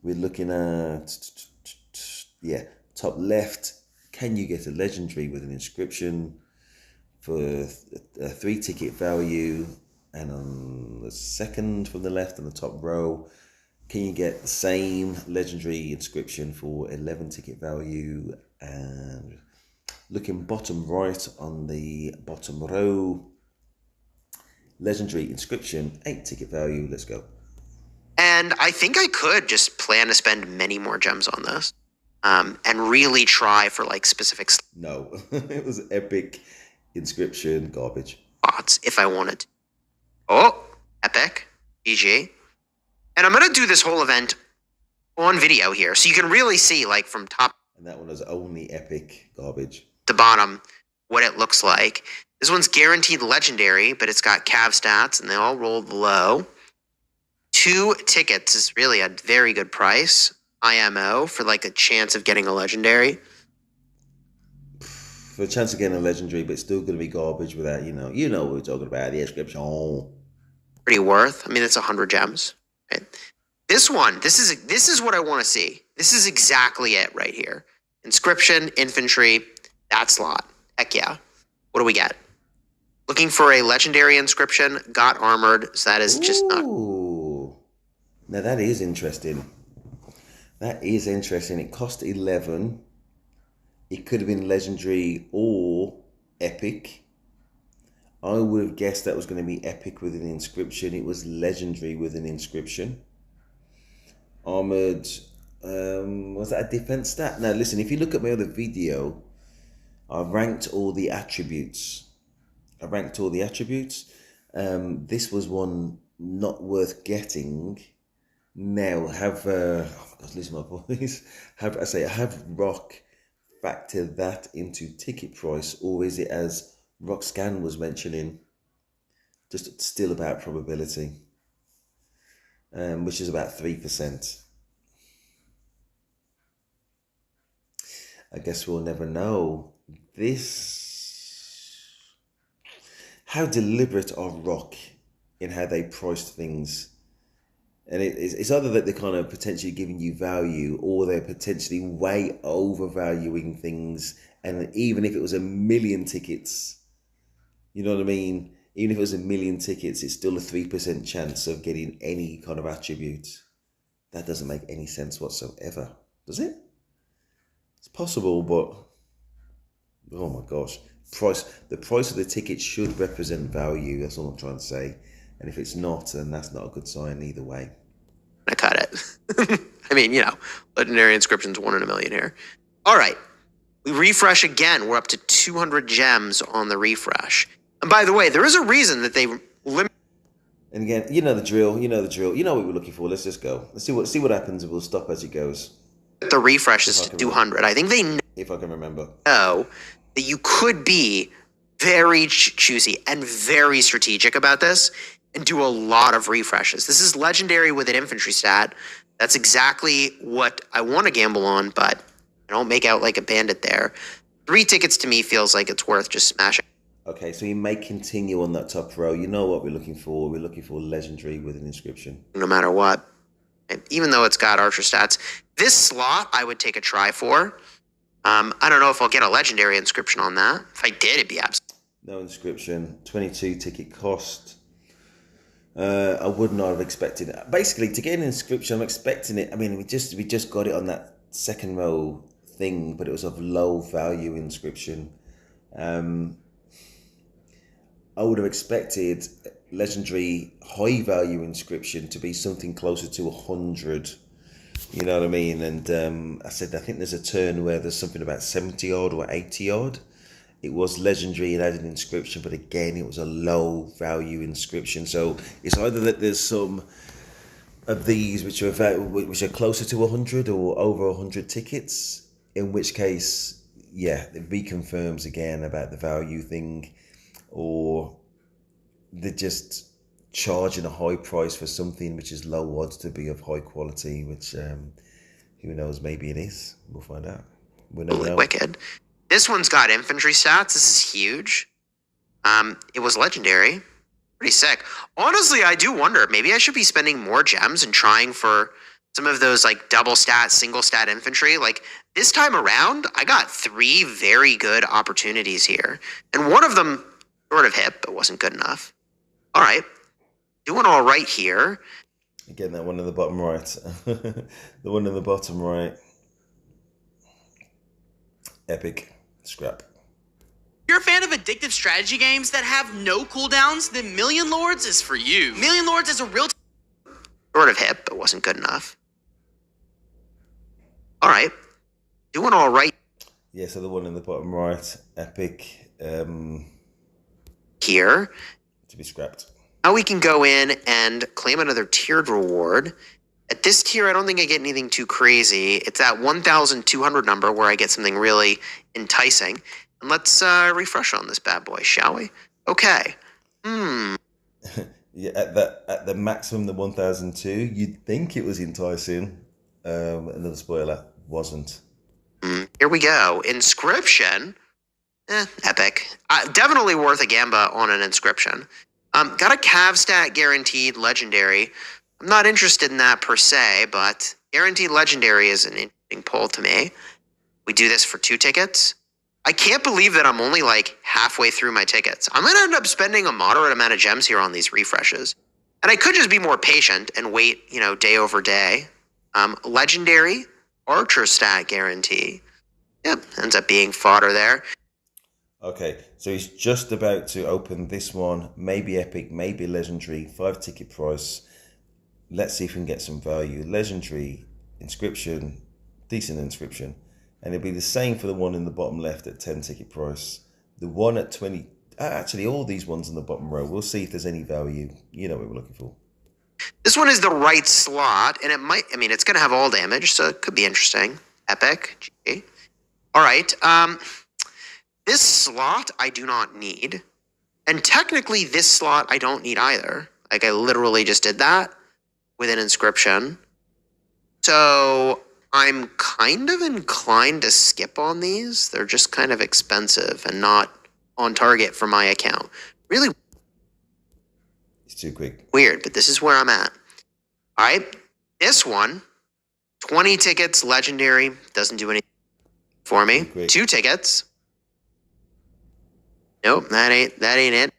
we're looking at, top left, can you get a legendary with an inscription for a 3 ticket value? And on the second from the left on the top row, can you get the same legendary inscription for 11 ticket value? And looking bottom right on the bottom row, legendary inscription, 8 ticket value. Let's go. And I think I could just plan to spend many more gems on this, and really try for like specific No, it was epic inscription garbage spots if I wanted to. Oh, epic, GG. And I'm gonna do this whole event on video here, so you can really see like from top. And that one was only epic garbage. To bottom, what it looks like. This one's guaranteed legendary, but it's got cav stats, and they all rolled low. 2 tickets is really a very good price. IMO for like a chance of getting a legendary. For a chance of getting a legendary, but it's still going to be garbage without, you know what we're talking about, the inscription. Pretty worth. I mean, it's 100 gems. Right? This one, this is what I want to see. This is exactly it right here. Inscription, infantry, that slot. Heck yeah. What do we get? Looking for a legendary inscription, got armored, so that is just not... Now that is interesting. That is interesting. It cost 11. It could have been legendary or epic. I would have guessed that was going to be epic with an inscription. It was legendary with an inscription. Armored, was that a defense stat? Now listen, if you look at my other video, I ranked all the attributes. This was one not worth getting. Now have oh my gosh, listen to my voice. Have Rock factor that into ticket price, or is it, as Rockscan was mentioning, just still about probability, which is about 3%. I guess we'll never know. How deliberate are Rock in how they priced things? And it's either that they're kind of potentially giving you value, or they're potentially way overvaluing things. And even if it was 1 million tickets, you know what I mean? Even if it was 1 million tickets, it's still a 3% chance of getting any kind of attribute. That doesn't make any sense whatsoever, does it? It's possible, but oh my gosh. The price of the ticket should represent value. That's all I'm trying to say. And if it's not, then that's not a good sign either way. I cut it. I mean, legendary inscriptions 1 in a million here. All right. We refresh again. We're up to 200 gems on the refresh. And by the way, there is a reason that they limit. And again, you know the drill. You know what we're looking for. Let's just go. Let's see what happens, and we'll stop as it goes. The refresh is to 200. I think they know. If I can remember. That you could be very choosy and very strategic about this and do a lot of refreshes. This is legendary with an infantry stat. That's exactly what I want to gamble on, but I don't make out like a bandit there. 3 tickets to me feels like it's worth just smashing. Okay, so we may continue on that top row. You know what we're looking for. We're looking for legendary with an inscription. No matter what. Even though it's got archer stats. This slot I would take a try for. I don't know if I'll get a legendary inscription on that. If I did, it'd be absolute. No inscription. 22 ticket cost. I would not have expected it. Basically, to get an inscription, I'm expecting it. I mean, we just got it on that second row thing, but it was of low value inscription. I would have expected legendary high value inscription to be something closer to 100. You know what I mean? And I think there's a turn where there's something about 70 odd or 80 odd. It was legendary and had an inscription, but again, it was a low value inscription. So it's either that there's some of these which are closer to 100 or over 100 tickets, in which case, yeah, it reconfirms again about the value thing, or they're just charging a high price for something which is low odds to be of high quality, which who knows, maybe it is. We'll find out. We'll never know. Wicked. This one's got infantry stats. This is huge. It was legendary. Pretty sick. Honestly, I do wonder, maybe I should be spending more gems and trying for some of those like double stat, single stat infantry. Like this time around, I got 3 very good opportunities here. And one of them sort of hit, but wasn't good enough. All right. Doing all right here. Again, that one in the bottom right. The one in the bottom right. Epic. Scrap. If you're a fan of addictive strategy games that have no cooldowns, then Million Lords is for you. Million Lords is a real... Sort of hit, but wasn't good enough. All right. Doing all right. Yeah, so the one in the bottom right. Epic. Here. To be scrapped. Now we can go in and claim another tiered reward. At this tier, I don't think I get anything too crazy. It's that 1,200 number where I get something really enticing. And let's refresh on this bad boy, shall we? Okay. Yeah, at the maximum, the 1,002, you'd think it was enticing. Another spoiler, wasn't. Here we go. Inscription. Epic. Definitely worth a gamba on an inscription. Got a cav stat guaranteed legendary. I'm not interested in that per se, but guaranteed legendary is an interesting pull to me. We do this for 2 tickets. I can't believe that I'm only like halfway through my tickets. I'm going to end up spending a moderate amount of gems here on these refreshes. And I could just be more patient and wait, day over day. Legendary Archer stat guarantee. Yep, ends up being fodder there. Okay, so he's just about to open this one. Maybe epic, maybe legendary. 5 ticket price. Let's see if we can get some value. Legendary, inscription, decent inscription. And it'll be the same for the one in the bottom left at 10 ticket price. The one at 20, actually all these ones in the bottom row. We'll see if there's any value. You know what we're looking for. This one is the right slot, and it's going to have all damage, so it could be interesting. Epic. GG. All right. This slot I do not need. And technically this slot I don't need either. Like, I literally just did that with an inscription. So I'm kind of inclined to skip on these. They're just kind of expensive and not on target for my account. Really It's too quick. weird, but this is where I'm at. All right. This one, 20 tickets, legendary, doesn't do anything for me. Great. 2 tickets. Nope, that ain't it.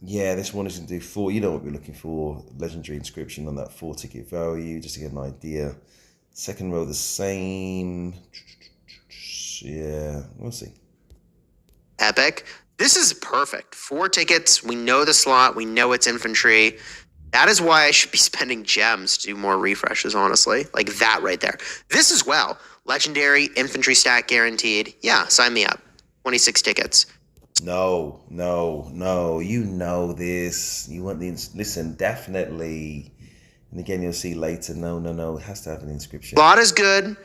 Yeah, this one is going to do 4. You know what we're looking for. Legendary inscription on that 4 ticket value, just to get an idea. Second row the same. Yeah, we'll see. Epic. This is perfect. 4 tickets. We know the slot. We know it's infantry. That is why I should be spending gems to do more refreshes, honestly. Like that right there. This as well. Legendary, infantry stat guaranteed. Yeah, sign me up. 26 tickets. No. You know this. You want the listen, definitely. And again, you'll see later. No. It has to have an inscription. Slot is good.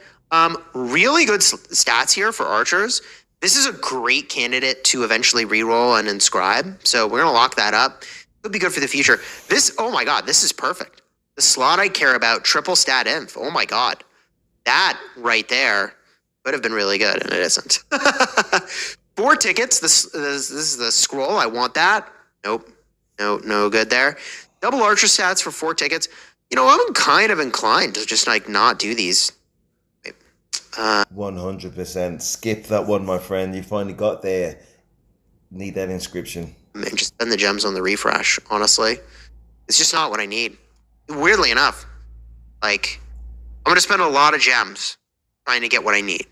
Really good stats here for archers. This is a great candidate to eventually reroll and inscribe. So we're gonna lock that up. Could be good for the future. Oh my god, this is perfect. The slot I care about, triple stat inf. Oh my god. That right there would have been really good, and it isn't. 4 tickets. This is the scroll. I want that. Nope. No good there. Double archer stats for 4 tickets. I'm kind of inclined to just not do these. 100%. Skip that one, my friend. You finally got there. Need that inscription. And just spend the gems on the refresh, honestly. It's just not what I need. Weirdly enough, I'm going to spend a lot of gems trying to get what I need.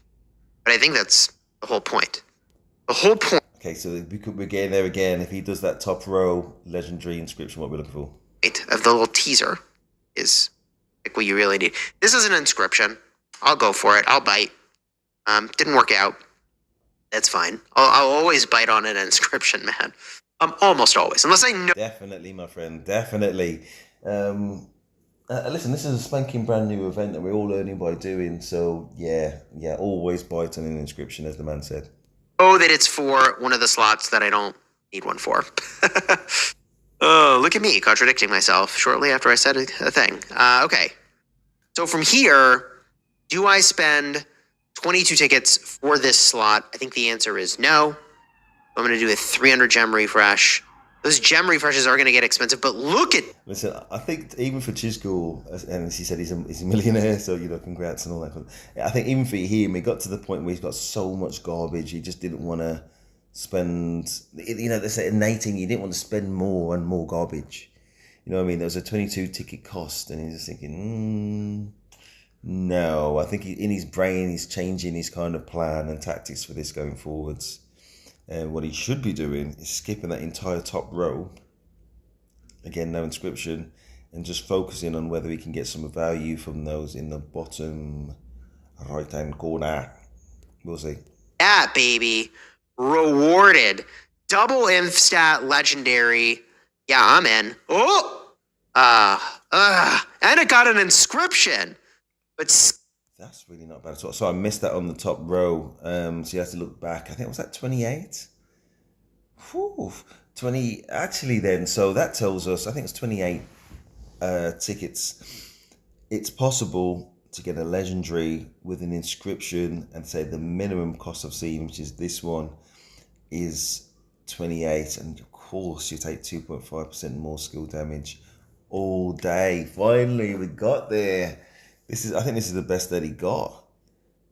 But I think that's the whole point. The whole point. Okay, so we're getting there again. If he does that top row legendary inscription, what we're looking for? Of the little teaser is what you really need. This is an inscription. I'll go for it. I'll bite. Didn't work out. That's fine. I'll always bite on an inscription, man. Almost always, unless I know. Definitely, my friend. Definitely. Listen, this is a spanking brand new event that we're all learning by doing. So yeah, always bite on an inscription, as the man said. Oh, that it's for one of the slots that I don't need one for. Oh, look at me contradicting myself shortly after I said a thing. Okay. So from here, do I spend 22 tickets for this slot? I think the answer is no. I'm going to do a 300 gem refresh. Those gem refreshes are going to get expensive, but look at... Listen, I think even for Chizgul, and as he said, he's a millionaire, so, congrats and all that. I think even for him, he got to the point where he's got so much garbage, he just didn't want to spend... they say innating, he didn't want to spend more and more garbage. You know what I mean? There was a 22 ticket cost, and he's just thinking, no. I think in his brain, he's changing his kind of plan and tactics for this going forwards. And what he should be doing is skipping that entire top row. Again, no inscription. And just focusing on whether he can get some value from those in the bottom right-hand corner. We'll see. Yeah, baby. Rewarded. Double inf stat legendary. Yeah, I'm in. Oh! And it got an inscription. But... That's really not bad at all. So I missed that on the top row. So you have to look back. I think, was that 28? Whew. 20, actually then. So that tells us, I think it's 28 tickets. It's possible to get a legendary with an inscription and say the minimum cost of seeing, which is this one, is 28. And of course you take 2.5% more skill damage all day. Finally, we got there. I think this is the best that he got.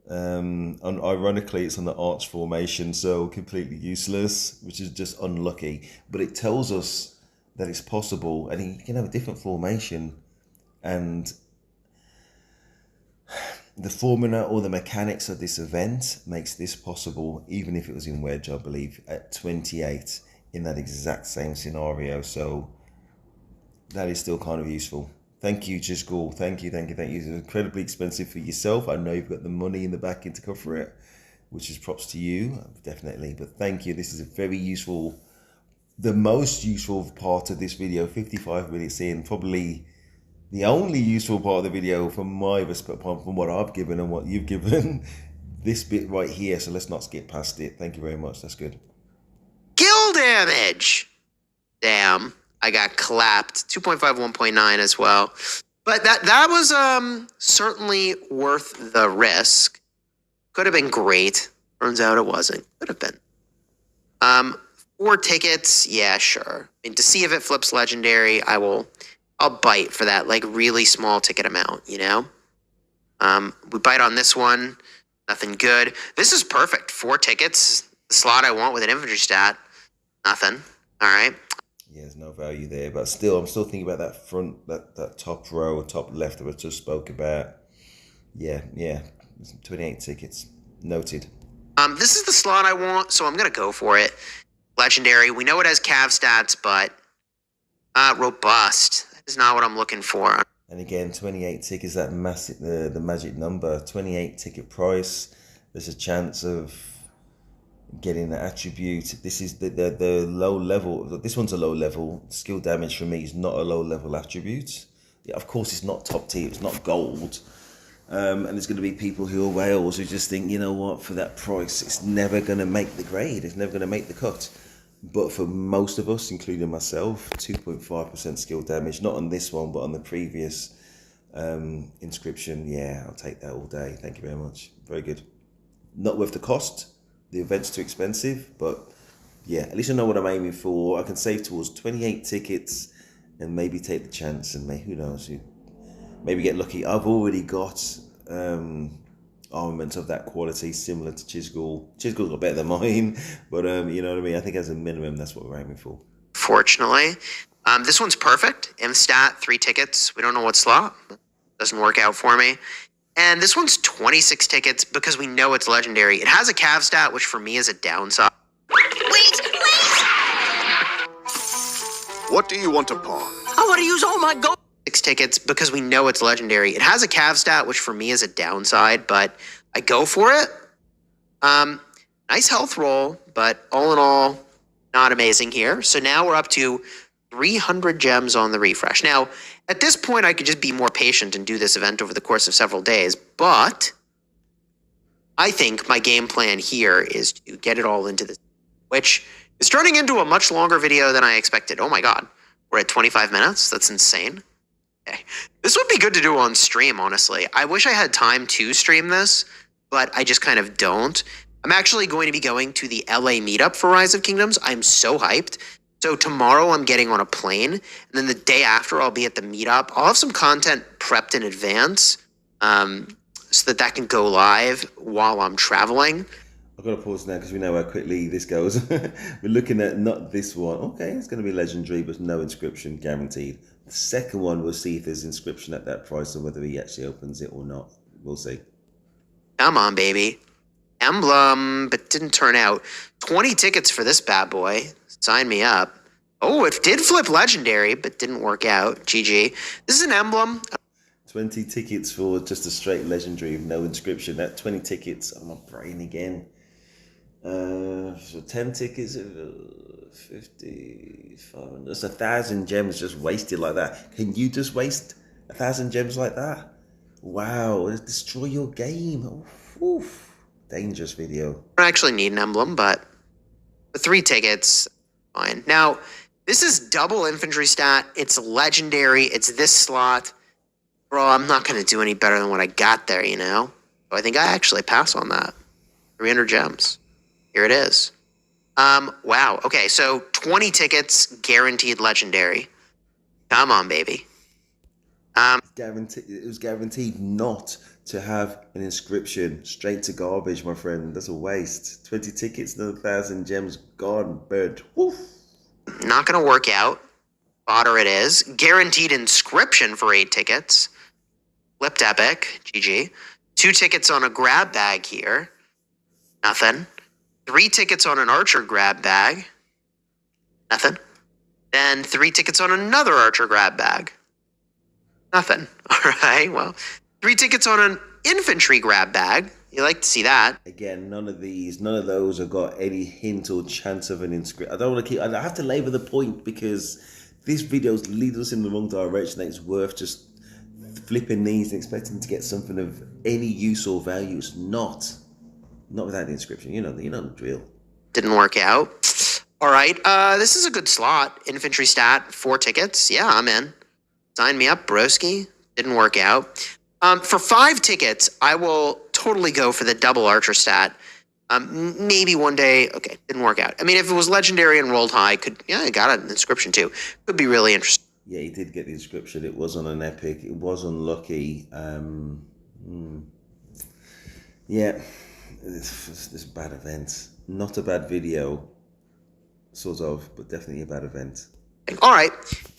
And ironically, it's on the arch formation, so completely useless, which is just unlucky. But it tells us that it's possible, and you can have a different formation, and the formula or the mechanics of this event makes this possible, even if it was in wedge, I believe, at 28 in that exact same scenario. So that is still kind of useful. Thank you, Jizgul. Thank you. It's incredibly expensive for yourself. I know you've got the money in the backing to cover it, which is props to you, definitely. But thank you. This is a very useful, the most useful part of this video, 55 minutes in, probably the only useful part of the video from my perspective, from what I've given and what you've given, this bit right here. So let's not skip past it. Thank you very much. That's good. Skill damage. Damn, I got clapped. 2.5, 1.9 as well. But that was certainly worth the risk. Could have been great. Turns out it wasn't. Could have been. 4 tickets. Yeah, sure. I mean, to see if it flips legendary, I'll bite for that, like, really small ticket amount, you know? We bite on this one. Nothing good. This is perfect. 4 tickets. The slot I want with an infantry stat. Nothing. All right. Yeah, there's no value there. But still, I'm still thinking about that front, that top row or top left that I just spoke about. Yeah. 28 tickets. Noted. This is the slot I want, so I'm going to go for it. Legendary. We know it has cav stats, but robust. That is not what I'm looking for. And again, 28 tickets, that massive, the magic number, 28 ticket price. There's a chance of getting the attribute. This is the low level. This one's a low level. Skill damage for me is not a low level attribute. Yeah, of course, it's not top tier. It's not gold. And there's going to be people who are whales who just think, you know what, for that price, it's never going to make the grade. It's never going to make the cut. But for most of us, including myself, 2.5% skill damage, not on this one, but on the previous inscription. Yeah, I'll take that all day. Thank you very much. Very good. Not worth the cost. The event's too expensive, but yeah, at least I know what I'm aiming for. I can save towards 28 tickets and maybe take the chance and maybe, who knows, maybe get lucky. I've already got armament of that quality, similar to Chizgul. Chizgul's got better than mine, but you know what I mean? I think as a minimum, that's what we're aiming for. Fortunately. This one's perfect. Stat, 3 tickets. We don't know what slot. Doesn't work out for me. And this one's 26 tickets because we know it's legendary. It has a cav stat, which for me is a downside. Wait! What do you want to pawn? I want to use all my gold. 6 tickets because we know it's legendary. It has a cav stat, which for me is a downside, but I go for it. Nice health roll, but all in all, not amazing here. So now we're up to 300 gems on the refresh. Now, at this point, I could just be more patient and do this event over the course of several days, but I think my game plan here is to get it all into this, which is turning into a much longer video than I expected. Oh my god, we're at 25 minutes? That's insane. Okay. This would be good to do on stream, honestly. I wish I had time to stream this, but I just kind of don't. I'm actually going to be going to the LA meetup for Rise of Kingdoms. I'm so hyped. So tomorrow I'm getting on a plane, and then the day after I'll be at the meetup. I'll have some content prepped in advance so that can go live while I'm traveling. I've got to pause now because we know how quickly this goes. We're looking at not this one. Okay, it's going to be legendary, but no inscription guaranteed. The second one, we'll see if there's inscription at that price and whether he actually opens it or not. We'll see. Come on, baby. Emblem, but didn't turn out. 20 tickets for this bad boy. Sign me up. Oh, it did flip legendary, but didn't work out. GG. This is an emblem. 20 tickets for just a straight legendary with no inscription. That 20 tickets on my brain again. So 10 tickets, 50, 500. That's 1,000 gems just wasted like that. Can you just waste 1,000 gems like that? Wow, it'll destroy your game. Oof. Dangerous video. I don't actually need an emblem, but the 3 tickets, fine. Now, this is double infantry stat. It's legendary. It's this slot. Bro, I'm not going to do any better than what I got there, you know? So I think I actually pass on that. 300 gems. Here it is. Wow. Okay, so 20 tickets, guaranteed legendary. Come on, baby. It was guaranteed not to have an inscription. Straight to garbage, my friend. That's a waste. 20 tickets, another 1,000 gems gone, bird. Woof. Not going to work out. Fodder it is. Guaranteed inscription for 8 tickets. Flipped epic. GG. 2 tickets on a grab bag here. Nothing. 3 tickets on an archer grab bag. Nothing. Then 3 tickets on another archer grab bag. Nothing. All right, well, 3 tickets on an infantry grab bag. You like to see that. Again, none of those have got any hint or chance of an inscription. I have to labour the point because this video's leading us in the wrong direction. That it's worth just flipping these and expecting to get something of any use or value. It's not without the inscription. You know the drill. Didn't work out. All right, this is a good slot. Infantry stat, 4 tickets. Yeah, I'm in. Sign me up, broski. Didn't work out. For 5 tickets, I will totally go for the double archer stat. Maybe one day. Okay, didn't work out. I mean, if it was legendary and rolled high, I got an inscription too. Could be really interesting. Yeah, he did get the inscription. It was on an epic. It was unlucky. Yeah, this bad event. Not a bad video, sort of, but definitely a bad event. All right,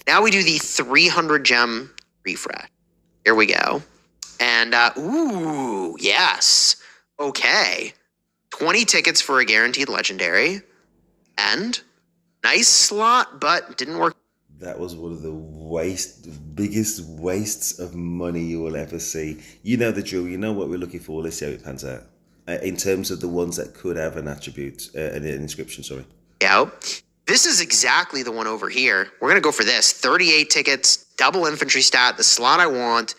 now we do the 300 gem refresh. Here we go. And, ooh, yes. Okay. 20 tickets for a guaranteed legendary. And nice slot, but didn't work. That was one of the biggest wastes of money you will ever see. You know the drill. You know what we're looking for. Let's see how it pans out. In terms of the ones that could have an attribute, an inscription, sorry. Yeah. This is exactly the one over here. We're going to go for this. 38 tickets, double infantry stat, the slot I want.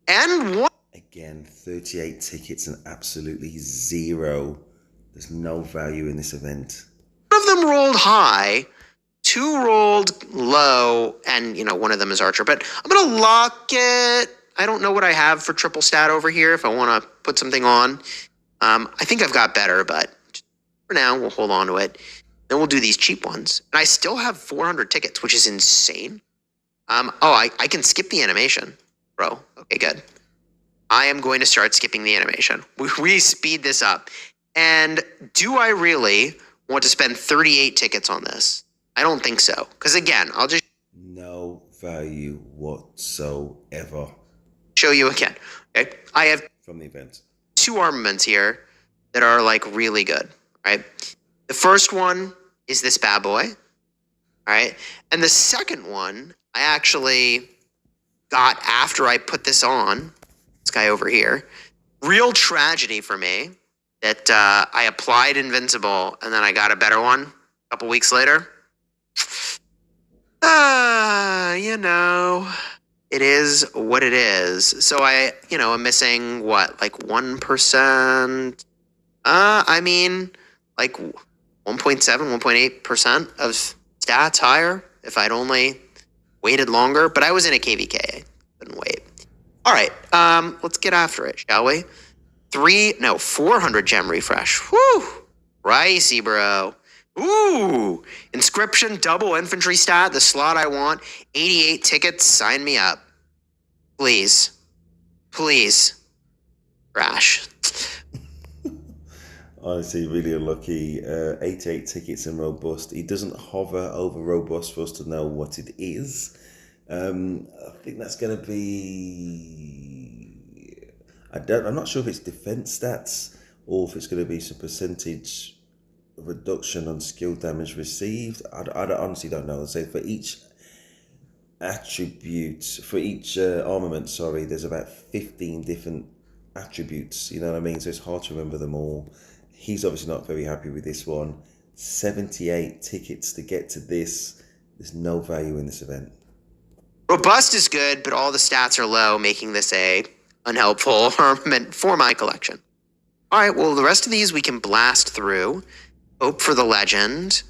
And one. Again, 38 tickets and absolutely 0. There's no value in this event. One of them rolled high, 2 rolled low, and, one of them is archer. But I'm going to lock it. I don't know what I have for triple stat over here if I want to put something on. I think I've got better, but for now, we'll hold on to it. Then we'll do these cheap ones. And I still have 400 tickets, which is insane. I can skip the animation. Bro, okay, good. I am going to start skipping the animation. We speed this up. And do I really want to spend 38 tickets on this? I don't think so. Because again, I'll just... No value whatsoever. Show you again. Okay, I have... From the event. 2 armaments here that are like really good, right? The first one is this bad boy, all right? And the second one I actually got after I put this on, this guy over here. Real tragedy for me that I applied Invincible and then I got a better one a couple weeks later. It is what it is. So I'm missing what, like 1%? I mean, like 1.7, 1.8% of stats higher if I'd only waited longer. But I was in a KVK. I couldn't wait. All right, let's get after it, shall we? 400 gem refresh. Whew, pricey, bro. Ooh, inscription, double infantry stat, the slot I want, 88 tickets, sign me up. Please. Please. Crash. Honestly, really unlucky. 88 tickets and robust. He doesn't hover over robust for us to know what it is. I think that's going to be... I'm not sure if it's defense stats or if it's going to be some percentage reduction on skill damage received. I honestly don't know. So for each attribute, for each armament, there's about 15 different attributes. You know what I mean? So it's hard to remember them all. He's obviously not very happy with this one. 78 tickets to get to this. There's no value in this event. Robust is good, but all the stats are low, making this a unhelpful armament for my collection. All right, well, the rest of these we can blast through. Hope for the legend.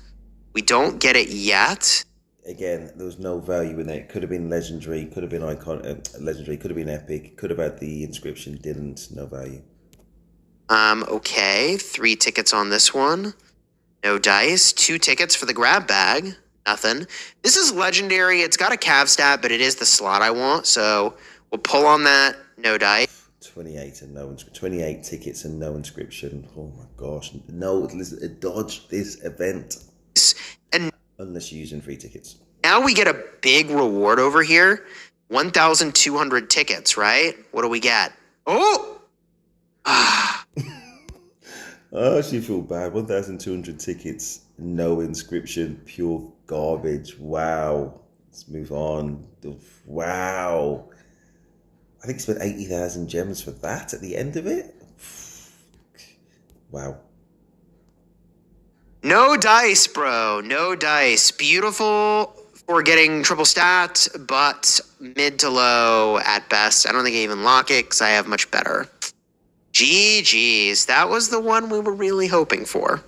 We don't get it yet. Again, there was no value in it. Could have been legendary, could have been legendary, could have been epic, could have had the inscription, didn't. No value. Okay, 3 tickets on this one. No dice. 2 tickets for the grab bag. Nothing. This is legendary. It's got a cav stat, but it is the slot I want, so we'll pull on that. No dice. 28 tickets and no inscription. Oh my gosh. No, dodge this event. And unless you're using free tickets. Now we get a big reward over here. 1,200 tickets, right? What do we get? Oh! I actually feel bad. 1,200 tickets, no inscription, pure garbage. Wow. Let's move on. Wow. I think he spent 80,000 gems for that at the end of it. Wow. No dice, bro. No dice. Beautiful for getting triple stat, but mid to low at best. I don't think I even lock it because I have much better. GG's. That was the one we were really hoping for.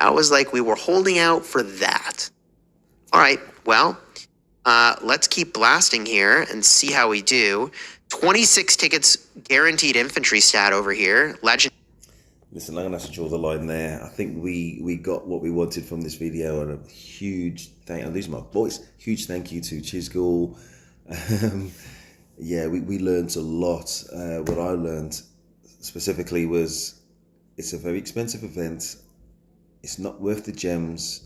That was like we were holding out for that. All right, well, let's keep blasting here and see how we do. 26 tickets guaranteed infantry stat over here. Legend. Listen, I'm going to have to draw the line there. I think we got what we wanted from this video, and a huge thank. I'm losing my voice. Huge thank you to Chisgul. Yeah, we learned a lot. What I learned specifically was it's a very expensive event. It's not worth the gems.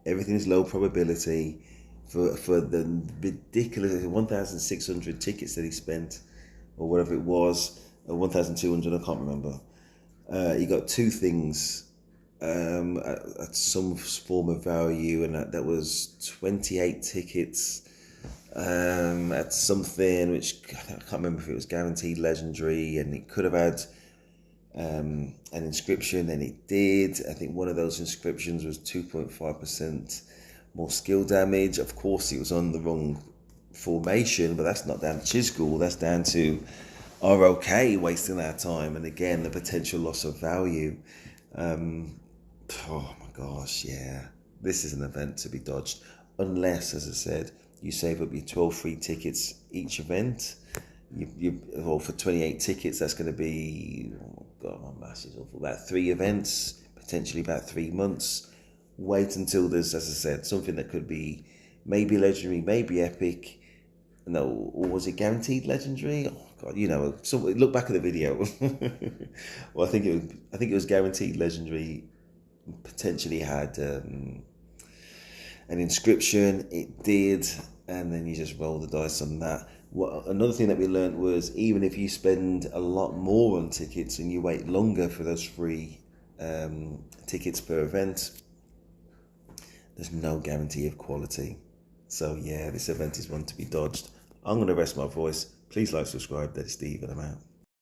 Everything is low probability. For the ridiculous 1,600 tickets that he spent, or whatever it was, 1,200, I can't remember. He got two things at some form of value, and that was 28 tickets at something which I can't remember if it was guaranteed legendary, and it could have had an inscription, and it did. I think one of those inscriptions was 2.5% more skill damage. Of course, it was on the wrong formation, but that's not down to Chisgul, that's down to ROK wasting our time, and again the potential loss of value. Oh my gosh, yeah, this is an event to be dodged, unless, as I said, you save up your 12 free tickets each event. Well, for 28 tickets, that's going to be, oh god, my maths is awful, about 3 events, potentially about 3 months. Wait until there's, as I said, something that could be maybe legendary, maybe epic. No, or was it guaranteed legendary? Oh god, you know. So look back at the video. Well, I think it was guaranteed legendary. Potentially had an inscription. It did, and then you just roll the dice on that. Another thing that we learned was even if you spend a lot more on tickets and you wait longer for those free tickets per event, there's no guarantee of quality. So yeah, this event is one to be dodged. I'm going to rest my voice. Please like, subscribe. That is Steve, and I'm out.